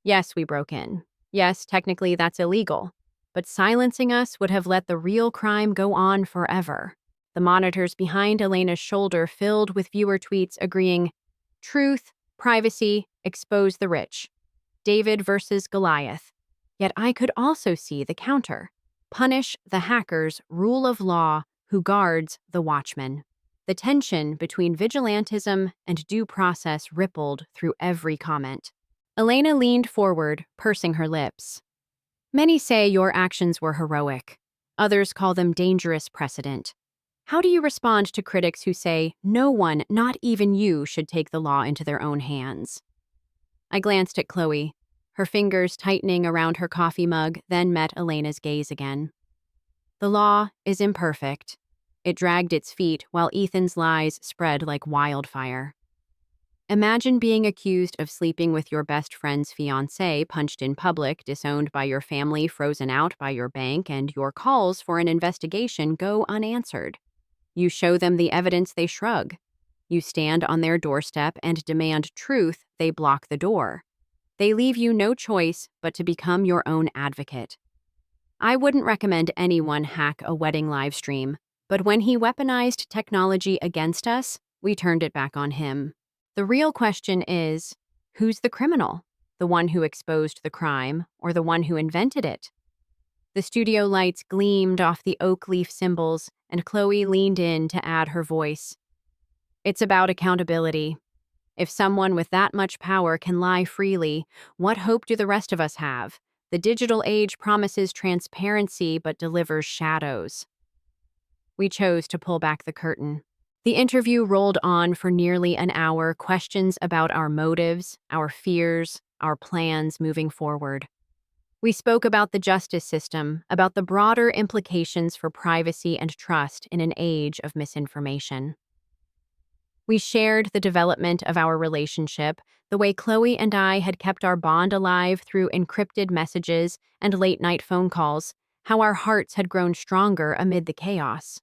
Yes, we broke in. Yes, technically that's illegal. But silencing us would have let the real crime go on forever. The monitors behind Elena's shoulder filled with viewer tweets agreeing, truth, privacy, expose the rich. David versus Goliath. Yet I could also see the counter. Punish the hackers, rule of law, who guards the watchman. The tension between vigilantism and due process rippled through every comment. Elena leaned forward, pursing her lips. Many say your actions were heroic. Others call them dangerous precedent. How do you respond to critics who say no one, not even you, should take the law into their own hands? I glanced at Chloe, her fingers tightening around her coffee mug, then met Elena's gaze again. The law is imperfect. It dragged its feet while Ethan's lies spread like wildfire. Imagine being accused of sleeping with your best friend's fiancé, punched in public, disowned by your family, frozen out by your bank, and your calls for an investigation go unanswered. You show them the evidence, they shrug. You stand on their doorstep and demand truth, they block the door. They leave you no choice but to become your own advocate. I wouldn't recommend anyone hack a wedding live stream, but when he weaponized technology against us, we turned it back on him. The real question is, who's the criminal? The one who exposed the crime, or the one who invented it? The studio lights gleamed off the oak leaf symbols, and Chloe leaned in to add her voice. It's about accountability. If someone with that much power can lie freely, what hope do the rest of us have? The digital age promises transparency but delivers shadows. We chose to pull back the curtain. The interview rolled on for nearly an hour, questions about our motives, our fears, our plans moving forward. We spoke about the justice system, about the broader implications for privacy and trust in an age of misinformation. We shared the development of our relationship, the way Chloe and I had kept our bond alive through encrypted messages and late-night phone calls, how our hearts had grown stronger amid the chaos.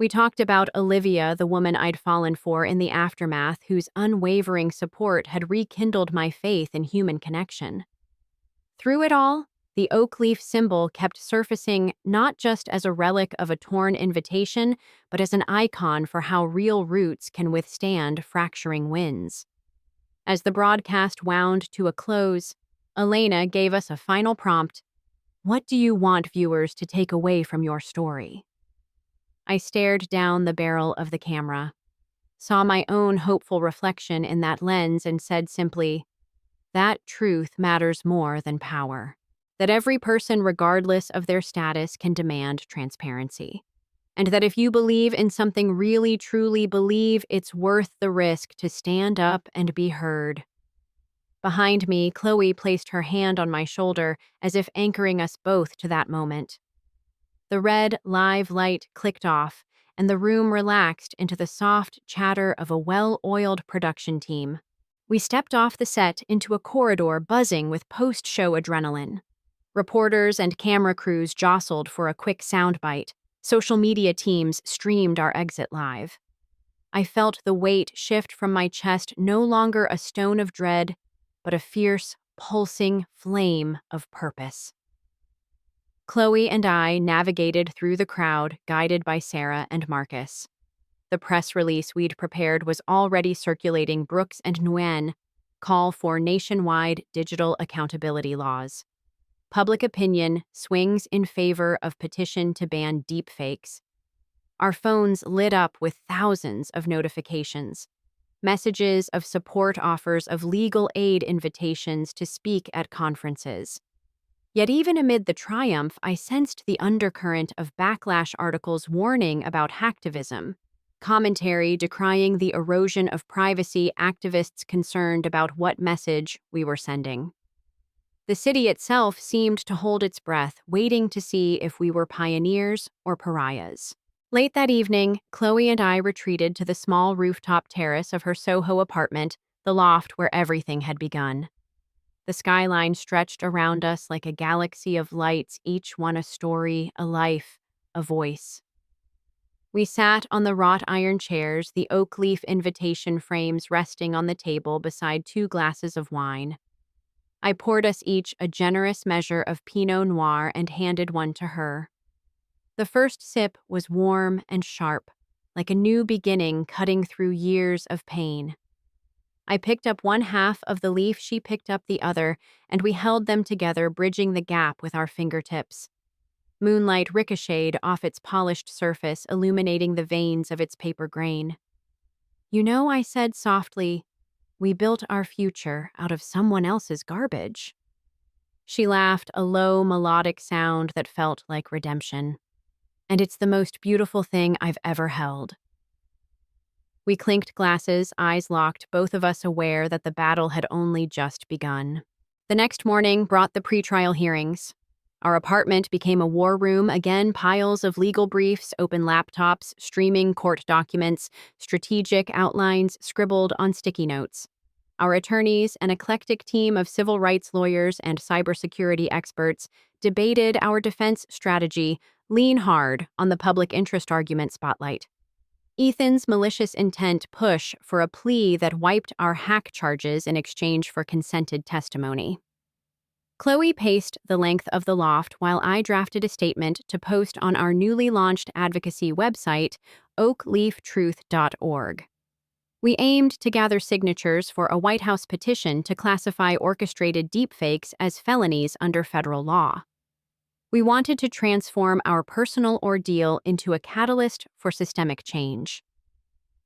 We talked about Olivia, the woman I'd fallen for in the aftermath, whose unwavering support had rekindled my faith in human connection. Through it all, the oak leaf symbol kept surfacing not just as a relic of a torn invitation, but as an icon for how real roots can withstand fracturing winds. As the broadcast wound to a close, Elena gave us a final prompt. What do you want viewers to take away from your story? I stared down the barrel of the camera, saw my own hopeful reflection in that lens, and said simply, that truth matters more than power. That every person, regardless of their status, can demand transparency. And that if you believe in something, really, truly believe, it's worth the risk to stand up and be heard. Behind me, Chloe placed her hand on my shoulder as if anchoring us both to that moment. The red, live light clicked off, and the room relaxed into the soft chatter of a well-oiled production team. We stepped off the set into a corridor buzzing with post-show adrenaline. Reporters and camera crews jostled for a quick soundbite. Social media teams streamed our exit live. I felt the weight shift from my chest, no longer a stone of dread, but a fierce, pulsing flame of purpose. Chloe and I navigated through the crowd, guided by Sarah and Marcus. The press release we'd prepared was already circulating. Brooks and Nguyen call for nationwide digital accountability laws. Public opinion swings in favor of petition to ban deepfakes. Our phones lit up with thousands of notifications, messages of support, offers of legal aid, invitations to speak at conferences. Yet even amid the triumph, I sensed the undercurrent of backlash, articles warning about hacktivism, commentary decrying the erosion of privacy, activists concerned about what message we were sending. The city itself seemed to hold its breath, waiting to see if we were pioneers or pariahs. Late that evening, Chloe and I retreated to the small rooftop terrace of her Soho apartment, the loft where everything had begun. The skyline stretched around us like a galaxy of lights, each one a story, a life, a voice. We sat on the wrought iron chairs, the oak leaf invitation frames resting on the table beside 2 glasses of wine. I poured us each a generous measure of Pinot Noir and handed one to her. The first sip was warm and sharp, like a new beginning cutting through years of pain. I picked up one half of the leaf, she picked up the other, and we held them together, bridging the gap with our fingertips. Moonlight ricocheted off its polished surface, illuminating the veins of its paper grain. "You know," I said softly, "we built our future out of someone else's garbage." She laughed, a low, melodic sound that felt like redemption. "And it's the most beautiful thing I've ever held." We clinked glasses, eyes locked, both of us aware that the battle had only just begun. The next morning brought the pretrial hearings. Our apartment became a war room, again piles of legal briefs, open laptops, streaming court documents, strategic outlines scribbled on sticky notes. Our attorneys, an eclectic team of civil rights lawyers and cybersecurity experts, debated our defense strategy, lean hard on the public interest argument spotlight. Ethan's malicious intent push for a plea that wiped our hack charges in exchange for consented testimony. Chloe paced the length of the loft while I drafted a statement to post on our newly launched advocacy website, oakleaftruth.org. We aimed to gather signatures for a White House petition to classify orchestrated deepfakes as felonies under federal law. We wanted to transform our personal ordeal into a catalyst for systemic change.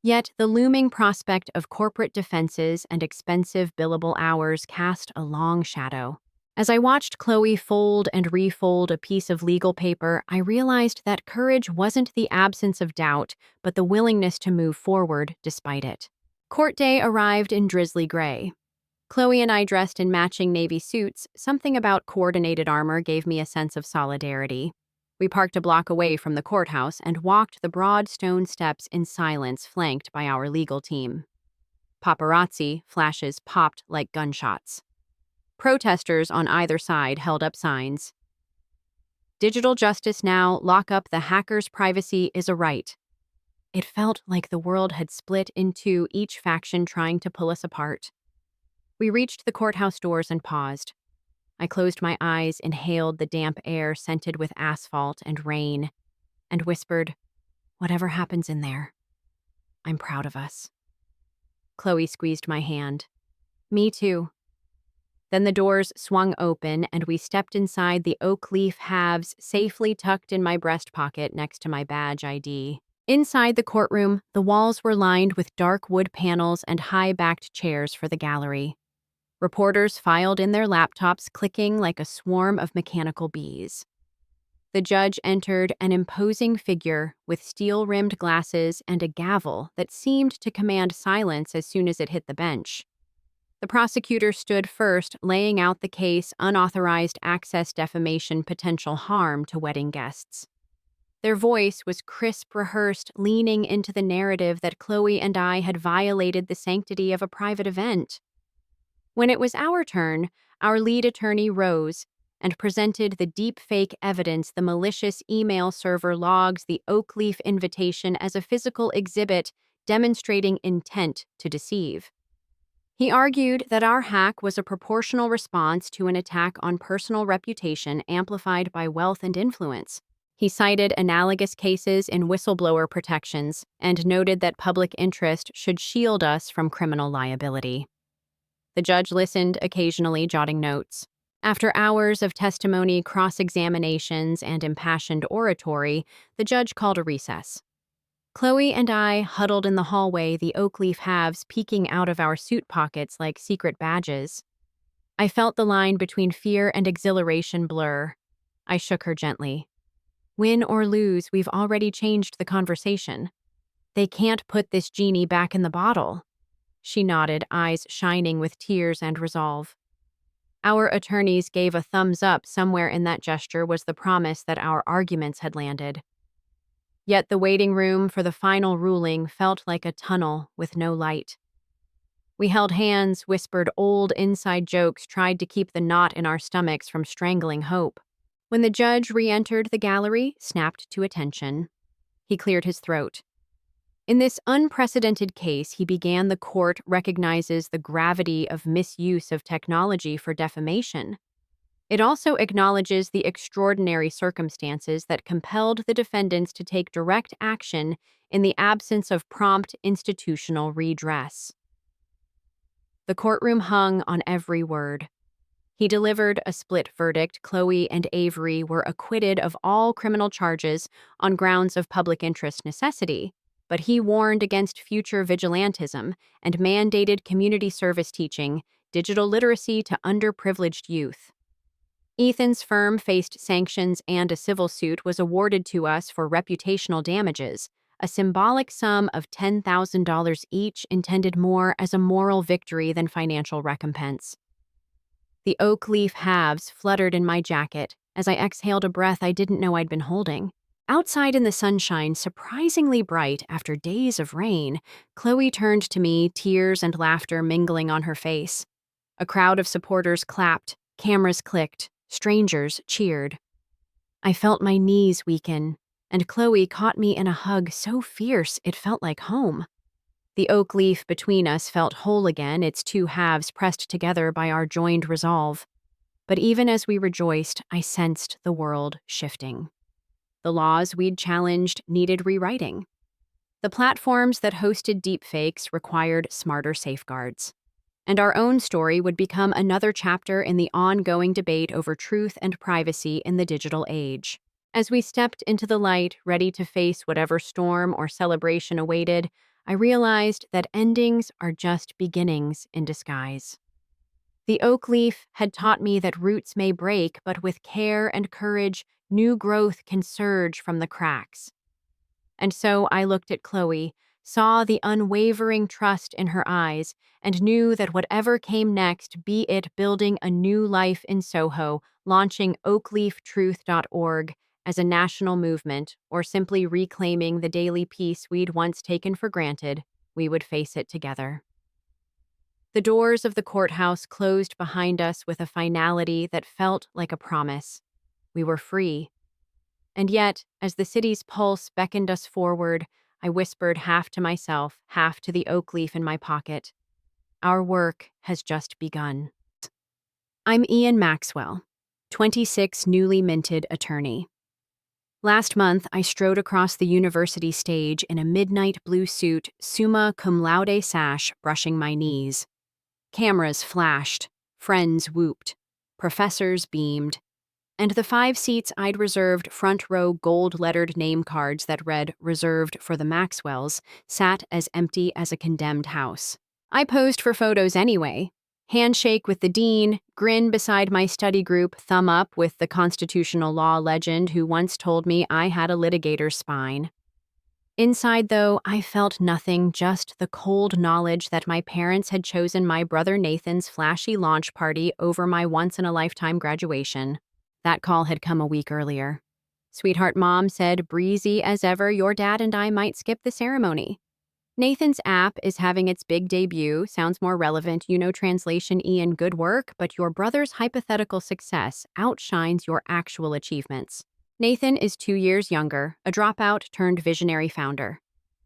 Yet the looming prospect of corporate defenses and expensive billable hours cast a long shadow. As I watched Chloe fold and refold a piece of legal paper, I realized that courage wasn't the absence of doubt, but the willingness to move forward despite it. Court day arrived in drizzly gray. Chloe and I dressed in matching navy suits. Something about coordinated armor gave me a sense of solidarity. We parked a block away from the courthouse and walked the broad stone steps in silence, flanked by our legal team. Paparazzi flashes popped like gunshots. Protesters on either side held up signs. "Digital justice now, lock up the hacker's privacy is a right." It felt like the world had split in two, each faction trying to pull us apart. We reached the courthouse doors and paused. I closed my eyes, inhaled the damp air scented with asphalt and rain, and whispered, "Whatever happens in there, I'm proud of us." Chloe squeezed my hand. "Me too." Then the doors swung open and we stepped inside the oak leaf halves safely tucked in my breast pocket next to my badge ID. Inside the courtroom, the walls were lined with dark wood panels and high-backed chairs for the gallery. Reporters filed in their laptops, clicking like a swarm of mechanical bees. The judge entered, an imposing figure with steel-rimmed glasses and a gavel that seemed to command silence as soon as it hit the bench. The prosecutor stood first, laying out the case, unauthorized access defamation, potential harm to wedding guests. Their voice was crisp, rehearsed, leaning into the narrative that Chloe and I had violated the sanctity of a private event. When it was our turn, our lead attorney rose and presented the deepfake evidence, the malicious email server logs, the oak leaf invitation as a physical exhibit demonstrating intent to deceive. He argued that our hack was a proportional response to an attack on personal reputation amplified by wealth and influence. He cited analogous cases in whistleblower protections and noted that public interest should shield us from criminal liability. The judge listened, occasionally jotting notes. After hours of testimony, cross-examinations, and impassioned oratory, the judge called a recess. Chloe and I huddled in the hallway, the oak leaf halves peeking out of our suit pockets like secret badges. I felt the line between fear and exhilaration blur. I shook her gently. "Win or lose, we've already changed the conversation. They can't put this genie back in the bottle." She nodded, eyes shining with tears and resolve. Our attorneys gave a thumbs up. Somewhere in that gesture was the promise that our arguments had landed. Yet the waiting room for the final ruling felt like a tunnel with no light. We held hands, whispered old inside jokes, tried to keep the knot in our stomachs from strangling hope. When the judge re-entered the gallery, snapped to attention. He cleared his throat. "In this unprecedented case," he began, "the court recognizes the gravity of misuse of technology for defamation. It also acknowledges the extraordinary circumstances that compelled the defendants to take direct action in the absence of prompt institutional redress." The courtroom hung on every word. He delivered a split verdict. Chloe and Avery were acquitted of all criminal charges on grounds of public interest necessity, but he warned against future vigilantism and mandated community service teaching, digital literacy to underprivileged youth. Ethan's firm faced sanctions and a civil suit was awarded to us for reputational damages, a symbolic sum of $10,000 each intended more as a moral victory than financial recompense. The oak leaf halves fluttered in my jacket as I exhaled a breath I didn't know I'd been holding. Outside in the sunshine, surprisingly bright after days of rain, Chloe turned to me, tears and laughter mingling on her face. A crowd of supporters clapped, cameras clicked, strangers cheered. I felt my knees weaken, and Chloe caught me in a hug so fierce it felt like home. The oak leaf between us felt whole again, its two halves pressed together by our joined resolve. But even as we rejoiced, I sensed the world shifting. The laws we'd challenged needed rewriting. The platforms that hosted deepfakes required smarter safeguards. And our own story would become another chapter in the ongoing debate over truth and privacy in the digital age. As we stepped into the light, ready to face whatever storm or celebration awaited, I realized that endings are just beginnings in disguise. The oak leaf had taught me that roots may break, but with care and courage, new growth can surge from the cracks. And so I looked at Chloe, saw the unwavering trust in her eyes, and knew that whatever came next, be it building a new life in Soho, launching oakleaftruth.org as a national movement, or simply reclaiming the daily peace we'd once taken for granted, we would face it together. The doors of the courthouse closed behind us with a finality that felt like a promise. We were free. And yet, as the city's pulse beckoned us forward, I whispered half to myself, half to the oak leaf in my pocket. Our work has just begun. I'm Ian Maxwell, 26 newly minted attorney. Last month, I strode across the university stage in a midnight blue suit, summa cum laude sash brushing my knees. Cameras flashed, friends whooped, professors beamed, and the 5 seats I'd reserved, front row gold-lettered name cards that read "Reserved for the Maxwells," sat as empty as a condemned house. I posed for photos anyway. Handshake with the dean, grin beside my study group, thumb up with the constitutional law legend who once told me I had a litigator's spine. Inside, though, I felt nothing, just the cold knowledge that my parents had chosen my brother Nathan's flashy launch party over my once-in-a-lifetime graduation. That call had come a week earlier. Sweetheart Mom said, breezy as ever, your dad and I might skip the ceremony. Nathan's app is having its big debut. Sounds more relevant, translation, Ian, good work, but your brother's hypothetical success outshines your actual achievements. Nathan is 2 years younger, a dropout turned visionary founder.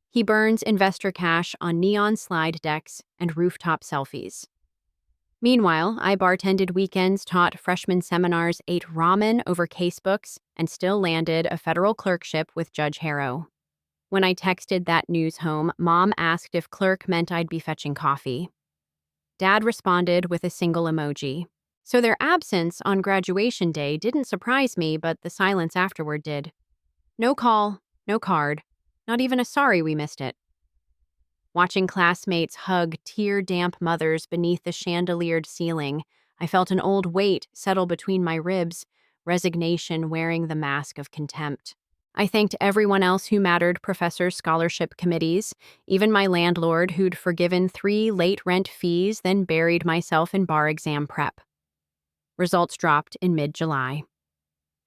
He burns investor cash on neon slide decks and rooftop selfies. Meanwhile, I bartended weekends, taught freshman seminars, ate ramen over casebooks, and still landed a federal clerkship with Judge Harrow. When I texted that news home, Mom asked if clerk meant I'd be fetching coffee. Dad responded with a single emoji. So their absence on graduation day didn't surprise me, but the silence afterward did. No call, no card, not even a sorry we missed it. Watching classmates hug tear-damp mothers beneath the chandeliered ceiling, I felt an old weight settle between my ribs, resignation wearing the mask of contempt. I thanked everyone else who mattered, professors, scholarship committees, even my landlord who'd forgiven 3 late rent fees, then buried myself in bar exam prep. Results dropped in mid-July.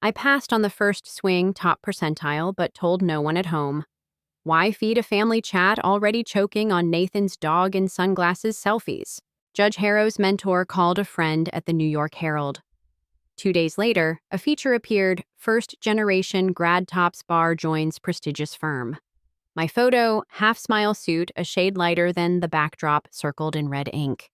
I passed on the first swing, top percentile, but told no one at home. Why feed a family chat already choking on Nathan's dog in sunglasses selfies? Judge Harrow's mentor called a friend at the New York Herald. 2 days later, a feature appeared, first-generation grad tops bar joins prestigious firm. My photo, half-smile suit, a shade lighter than the backdrop, circled in red ink.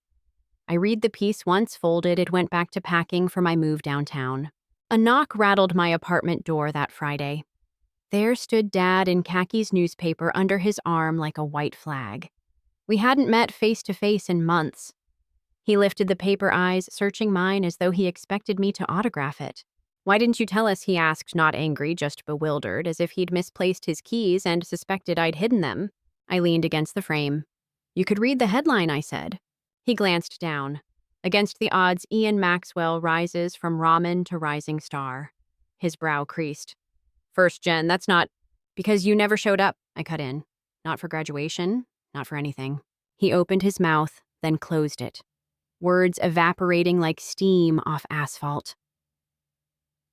I read the piece once folded, it went back to packing for my move downtown. A knock rattled my apartment door that Friday. There stood Dad in Khakis newspaper under his arm like a white flag. We hadn't met face-to-face in months. He lifted the paper eyes, searching mine as though he expected me to autograph it. Why didn't you tell us? He asked, not angry, just bewildered, as if he'd misplaced his keys and suspected I'd hidden them. I leaned against the frame. You could read the headline, I said. He glanced down. Against the odds, Ian Maxwell rises from ramen to rising star. His brow creased. First gen, that's not… Because you never showed up, I cut in. Not for graduation, not for anything. He opened his mouth, then closed it. Words evaporating like steam off asphalt.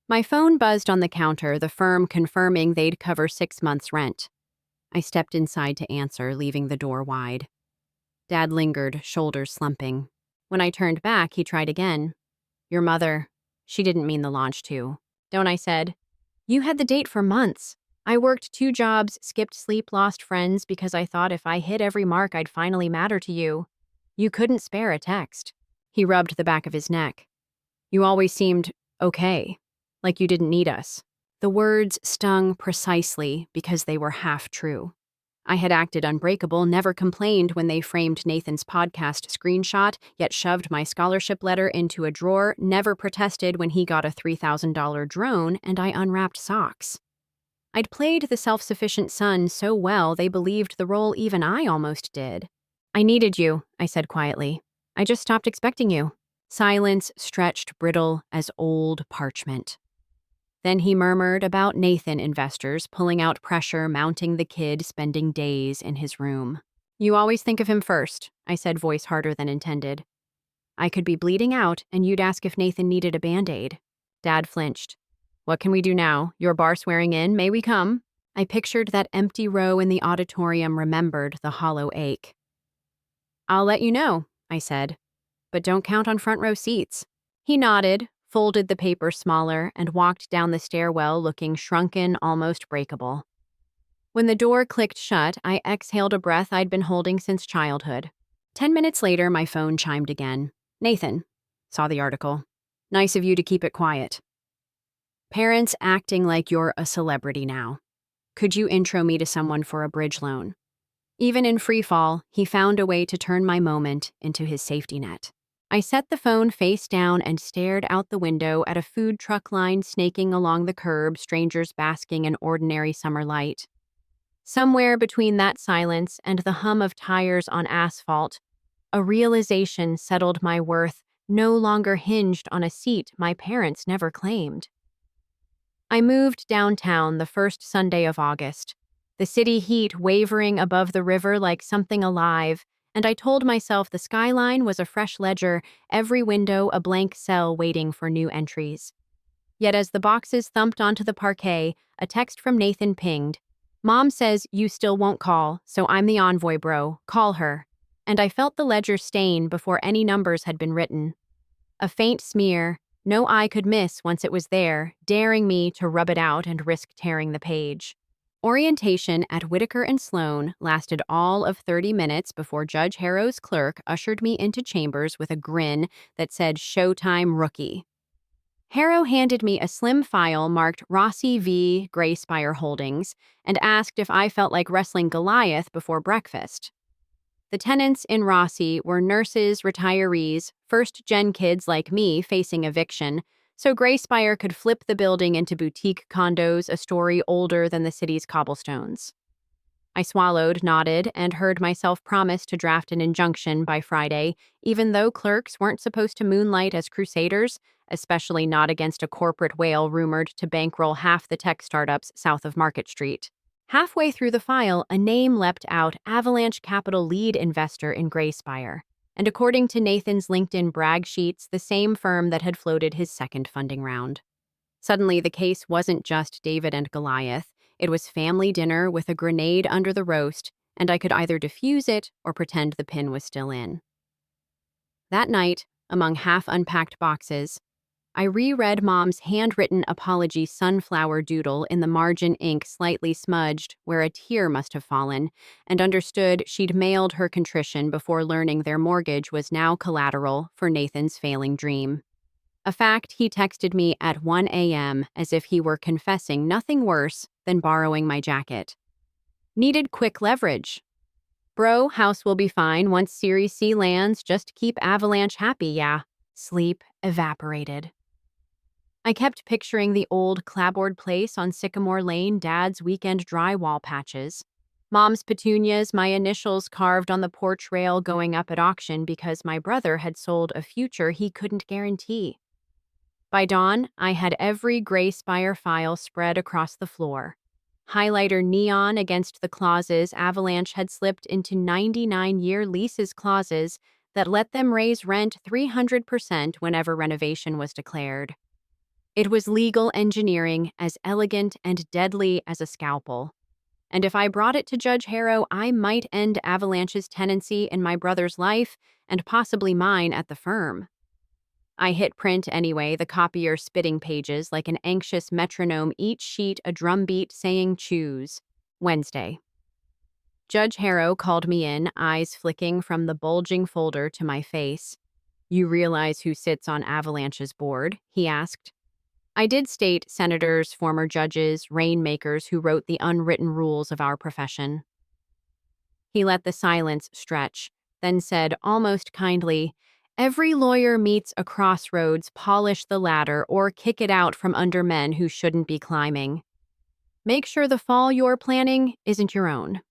My phone buzzed on the counter, the firm confirming they'd cover 6 months' rent. I stepped inside to answer, leaving the door wide. Dad lingered, shoulders slumping. When I turned back, he tried again. Your mother. She didn't mean the launch too. Don't, I said. You had the date for months. I worked 2 jobs, skipped sleep, lost friends because I thought if I hit every mark I'd finally matter to you. You couldn't spare a text. He rubbed the back of his neck. You always seemed okay, like you didn't need us. The words stung precisely because they were half true. I had acted unbreakable, never complained when they framed Nathan's podcast screenshot, yet shoved my scholarship letter into a drawer, never protested when he got a $3,000 drone and I unwrapped socks. I'd played the self-sufficient son so well they believed the role even I almost did. I needed you, I said quietly. I just stopped expecting you. Silence stretched brittle as old parchment. Then he murmured about Nathan investors pulling out pressure, mounting the kid, spending days in his room. You always think of him first, I said, voice harder than intended. I could be bleeding out, and you'd ask if Nathan needed a Band-Aid. Dad flinched. What can we do now? Your bar swearing in, may we come? I pictured that empty row in the auditorium, remembered the hollow ache. I'll let you know, I said, but don't count on front row seats. He nodded, folded the paper smaller, and walked down the stairwell looking shrunken, almost breakable. When the door clicked shut, I exhaled a breath I'd been holding since childhood. 10 minutes later, my phone chimed again. Nathan. Saw the article. Nice of you to keep it quiet. Parents acting like you're a celebrity now. Could you intro me to someone for a bridge loan? Even in free fall, he found a way to turn my moment into his safety net. I set the phone face down and stared out the window at a food truck line snaking along the curb, strangers basking in ordinary summer light. Somewhere between that silence and the hum of tires on asphalt, a realization settled my worth no longer hinged on a seat my parents never claimed. I moved downtown the first Sunday of August, the city heat wavering above the river like something alive, and I told myself the skyline was a fresh ledger, every window a blank cell waiting for new entries. Yet as the boxes thumped onto the parquet, a text from Nathan pinged. Mom says you still won't call, so I'm the envoy, bro. Call her. And I felt the ledger stain before any numbers had been written. A faint smear, no eye could miss once it was there, daring me to rub it out and risk tearing the page. Orientation at Whitaker and Sloan lasted all of 30 minutes before Judge Harrow's clerk ushered me into chambers with a grin that said Showtime Rookie. Harrow handed me a slim file marked Rossi v. Grayspire Holdings and asked if I felt like wrestling Goliath before breakfast. The tenants in Rossi were nurses, retirees, first-gen kids like me facing eviction, so Grayspire could flip the building into boutique condos a story older than the city's cobblestones. I swallowed, nodded, and heard myself promise to draft an injunction by Friday, even though clerks weren't supposed to moonlight as crusaders, especially not against a corporate whale rumored to bankroll half the tech startups south of Market Street. Halfway through the file, a name leapt out, Avalanche Capital lead investor in Grayspire. And according to Nathan's LinkedIn brag sheets, the same firm that had floated his second funding round. Suddenly, the case wasn't just David and Goliath. It was family dinner with a grenade under the roast, and I could either defuse it or pretend the pin was still in. That night, among half-unpacked boxes, I reread Mom's handwritten apology sunflower doodle in the margin ink slightly smudged where a tear must have fallen, and understood she'd mailed her contrition before learning their mortgage was now collateral for Nathan's failing dream. A fact he texted me at 1 a.m. as if he were confessing nothing worse than borrowing my jacket. Needed quick leverage. Bro, house will be fine once Series C lands, just keep Avalanche happy, yeah. Sleep evaporated. I kept picturing the old clapboard place on Sycamore Lane, Dad's weekend drywall patches. Mom's petunias, my initials carved on the porch rail going up at auction because my brother had sold a future he couldn't guarantee. By dawn, I had every Gray Spire file spread across the floor. Highlighter neon against the clauses Avalanche had slipped into 99-year leases clauses that let them raise rent 300% whenever renovation was declared. It was legal engineering as elegant and deadly as a scalpel. And if I brought it to Judge Harrow, I might end Avalanche's tenancy in my brother's life and possibly mine at the firm. I hit print anyway, the copier spitting pages like an anxious metronome, each sheet a drumbeat saying choose. Wednesday. Judge Harrow called me in, eyes flicking from the bulging folder to my face. You realize who sits on Avalanche's board? He asked. I did state senators, former judges, rainmakers who wrote the unwritten rules of our profession. He let the silence stretch, then said almost kindly, every lawyer meets a crossroads, polish the ladder, or kick it out from under men who shouldn't be climbing. Make sure the fall you're planning isn't your own.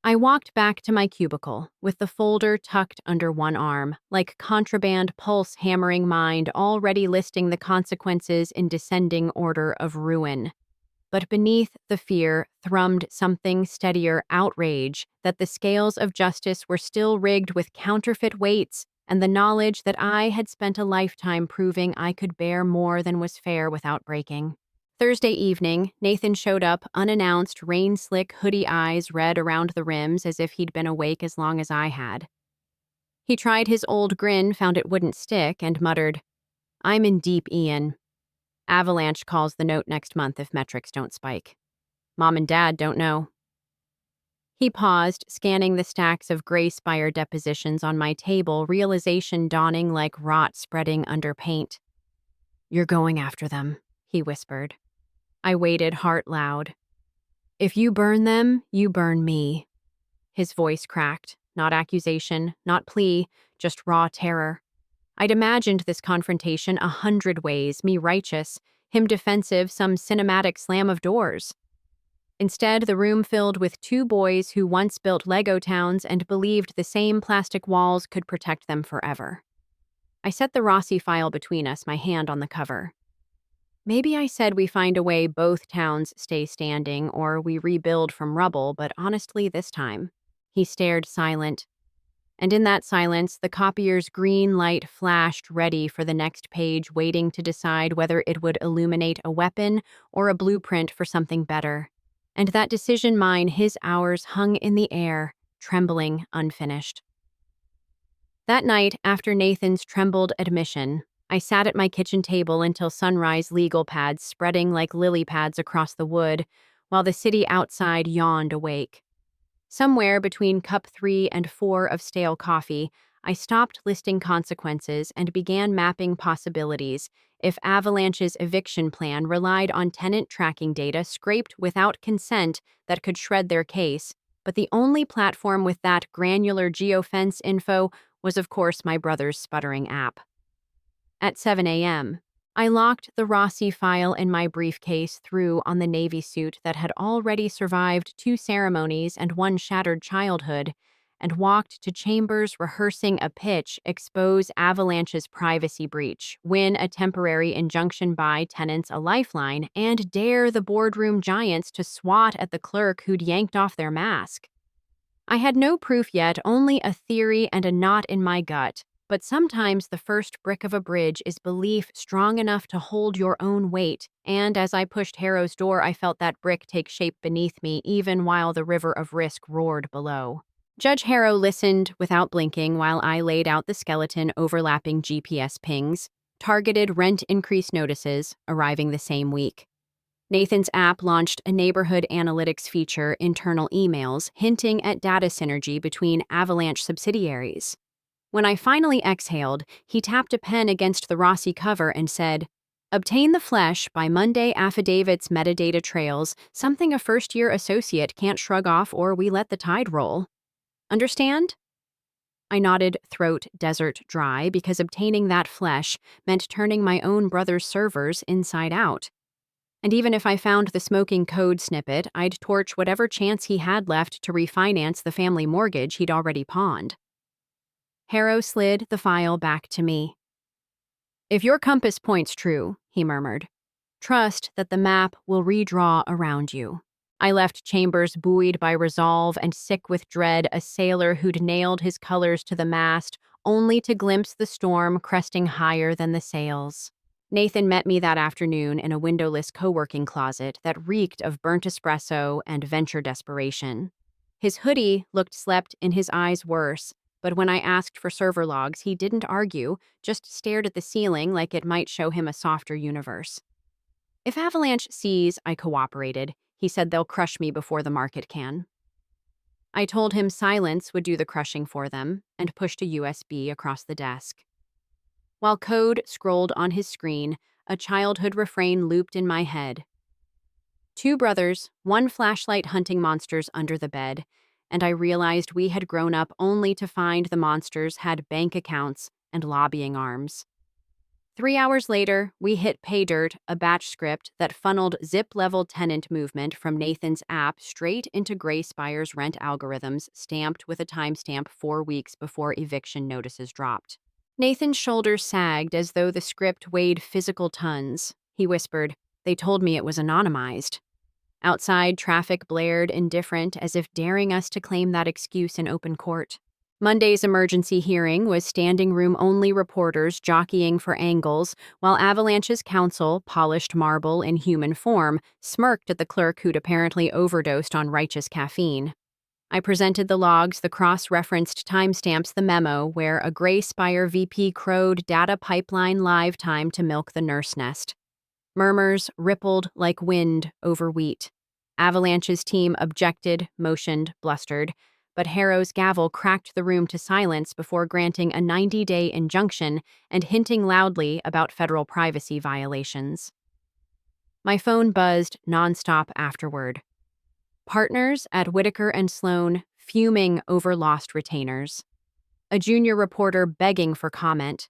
I walked back to my cubicle, with the folder tucked under one arm, like contraband pulse hammering mind already listing the consequences in descending order of ruin. But beneath the fear thrummed something steadier, outrage that the scales of justice were still rigged with counterfeit weights, and the knowledge that I had spent a lifetime proving I could bear more than was fair without breaking. Thursday evening, Nathan showed up unannounced, rain-slick hoodie eyes red around the rims as if he'd been awake as long as I had. He tried his old grin, found it wouldn't stick, and muttered, I'm in deep, Ian. Avalanche calls the note next month if metrics don't spike. Mom and Dad don't know. He paused, scanning the stacks of Gray Spire depositions on my table, realization dawning like rot spreading under paint. You're going after them, he whispered. I waited, heart loud. If you burn them, you burn me. His voice cracked, not accusation, not plea, just raw terror. I'd imagined this confrontation 100 ways, me righteous, him defensive, some cinematic slam of doors. Instead, the room filled with two boys who once built Lego towns and believed the same plastic walls could protect them forever. I set the Rossi file between us, my hand on the cover. Maybe I said we find a way both towns stay standing or we rebuild from rubble, but honestly this time. He stared silent. And in that silence, the copier's green light flashed ready for the next page, waiting to decide whether it would illuminate a weapon or a blueprint for something better. And that decision mine, his hours hung in the air, trembling, unfinished. That night, after Nathan's trembled admission, I sat at my kitchen table until sunrise, legal pads spreading like lily pads across the wood, while the city outside yawned awake. Somewhere between cup 3 and 4 of stale coffee, I stopped listing consequences and began mapping possibilities if Avalanche's eviction plan relied on tenant tracking data scraped without consent that could shred their case, but the only platform with that granular geofence info was, of course, my brother's sputtering app. At 7 a.m., I locked the Rossi file in my briefcase, threw on the Navy suit that had already survived 2 ceremonies and 1 shattered childhood, and walked to chambers rehearsing a pitch, expose Avalanche's privacy breach, win a temporary injunction, buy tenants a lifeline, and dare the boardroom giants to swat at the clerk who'd yanked off their mask. I had no proof yet, only a theory and a knot in my gut. But sometimes the first brick of a bridge is belief strong enough to hold your own weight, and as I pushed Harrow's door, I felt that brick take shape beneath me, even while the river of risk roared below. Judge Harrow listened without blinking while I laid out the skeleton overlapping GPS pings, targeted rent increase notices, arriving the same week. Nathan's app launched a neighborhood analytics feature, internal emails, hinting at data synergy between Avalanche subsidiaries. When I finally exhaled, he tapped a pen against the Rossi cover and said, Obtain the flesh by Monday affidavits metadata trails, something a first-year associate can't shrug off or we let the tide roll. Understand? I nodded, throat desert dry, because obtaining that flesh meant turning my own brother's servers inside out. And even if I found the smoking code snippet, I'd torch whatever chance he had left to refinance the family mortgage he'd already pawned. Harrow slid the file back to me. If your compass points true, he murmured, trust that the map will redraw around you. I left Chambers buoyed by resolve and sick with dread, a sailor who'd nailed his colors to the mast, only to glimpse the storm cresting higher than the sails. Nathan met me that afternoon in a windowless co-working closet that reeked of burnt espresso and venture desperation. His hoodie looked slept in his eyes worse, but when I asked for server logs, he didn't argue, just stared at the ceiling like it might show him a softer universe. If Avalanche sees I cooperated, he said they'll crush me before the market can. I told him silence would do the crushing for them and pushed a USB across the desk. While code scrolled on his screen, a childhood refrain looped in my head. 2 brothers, 1 flashlight hunting monsters under the bed, and I realized we had grown up only to find the monsters had bank accounts and lobbying arms. 3 hours later, we hit pay dirt, a batch script that funneled zip-level tenant movement from Nathan's app straight into Gray Spire's rent algorithms, stamped with a timestamp 4 weeks before eviction notices dropped. Nathan's shoulders sagged as though the script weighed physical tons. He whispered, "They told me it was anonymized." Outside, traffic blared indifferent, as if daring us to claim that excuse in open court. Monday's emergency hearing was standing-room-only reporters jockeying for angles, while Avalanche's counsel, polished marble in human form, smirked at the clerk who'd apparently overdosed on righteous caffeine. I presented the logs, the cross-referenced timestamps, the memo where a Gray Spire VP crowed data pipeline live time to milk the nurse nest. Murmurs rippled like wind over wheat. Avalanche's team objected, motioned, blustered, but Harrow's gavel cracked the room to silence before granting a 90-day injunction and hinting loudly about federal privacy violations. My phone buzzed nonstop afterward. Partners at Whitaker and Sloan fuming over lost retainers. A junior reporter begging for comment.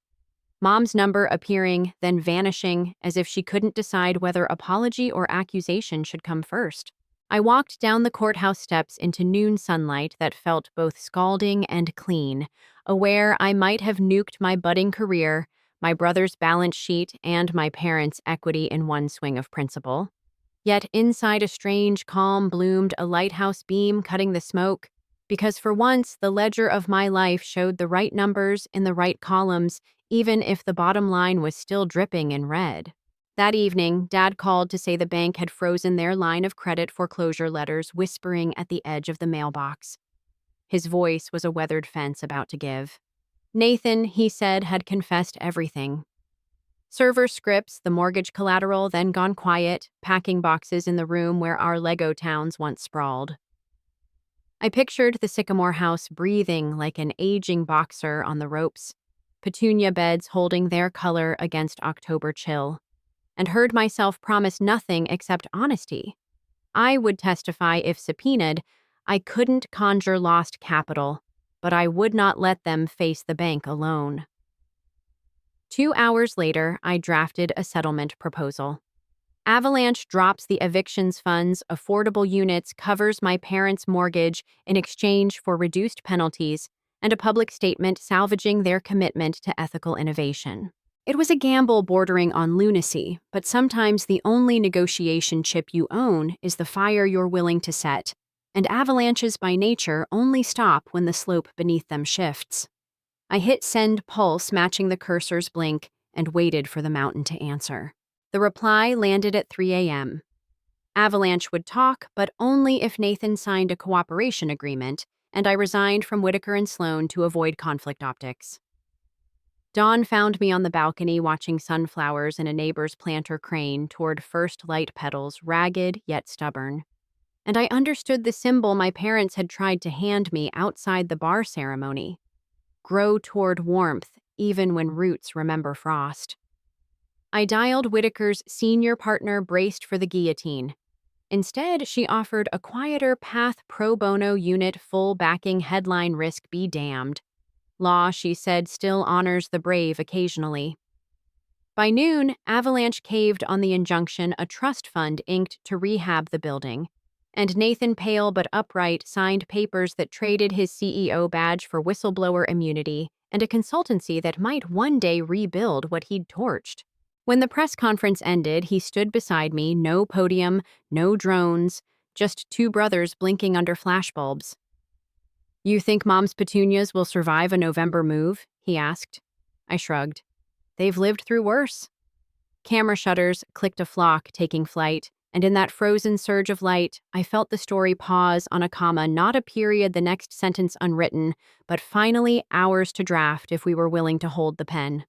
Mom's number appearing, then vanishing, as if she couldn't decide whether apology or accusation should come first. I walked down the courthouse steps into noon sunlight that felt both scalding and clean, aware I might have nuked my budding career, my brother's balance sheet, and my parents' equity in one swing of principle. Yet inside a strange calm bloomed a lighthouse beam cutting the smoke, because for once the ledger of my life showed the right numbers in the right columns, even if the bottom line was still dripping in red. That evening, Dad called to say the bank had frozen their line of credit foreclosure letters, whispering at the edge of the mailbox. His voice was a weathered fence about to give. Nathan, he said, had confessed everything. Server scripts, the mortgage collateral, then gone quiet, packing boxes in the room where our Lego towns once sprawled. I pictured the Sycamore house breathing like an aging boxer on the ropes, petunia beds holding their color against October chill, and heard myself promise nothing except honesty. I would testify if subpoenaed. I couldn't conjure lost capital, but I would not let them face the bank alone. 2 hours later, I drafted a settlement proposal. Avalanche drops the evictions funds, affordable units, covers my parents' mortgage in exchange for reduced penalties, and a public statement salvaging their commitment to ethical innovation. It was a gamble bordering on lunacy, but sometimes the only negotiation chip you own is the fire you're willing to set, and avalanches by nature only stop when the slope beneath them shifts. I hit send pulse matching the cursor's blink and waited for the mountain to answer. The reply landed at 3 a.m. Avalanche would talk, but only if Nathan signed a cooperation agreement, and I resigned from Whitaker and Sloan to avoid conflict optics. Dawn found me on the balcony watching sunflowers in a neighbor's planter crane toward first light petals, ragged yet stubborn. And I understood the symbol my parents had tried to hand me outside the bar ceremony. Grow toward warmth, even when roots remember frost. I dialed Whitaker's senior partner braced for the guillotine. Instead, she offered a quieter path pro bono unit full backing headline risk be damned. Law, she said, still honors the brave occasionally. By noon, Avalanche caved on the injunction a trust fund inked to rehab the building, and Nathan, pale but upright, signed papers that traded his CEO badge for whistleblower immunity and a consultancy that might one day rebuild what he'd torched. When the press conference ended, he stood beside me, no podium, no drones, just two brothers blinking under flashbulbs. "You think Mom's petunias will survive a November move?" he asked. I shrugged. "They've lived through worse." Camera shutters clicked a flock taking flight, and in that frozen surge of light, I felt the story pause on a comma, not a period, the next sentence unwritten, but finally ours to draft if we were willing to hold the pen.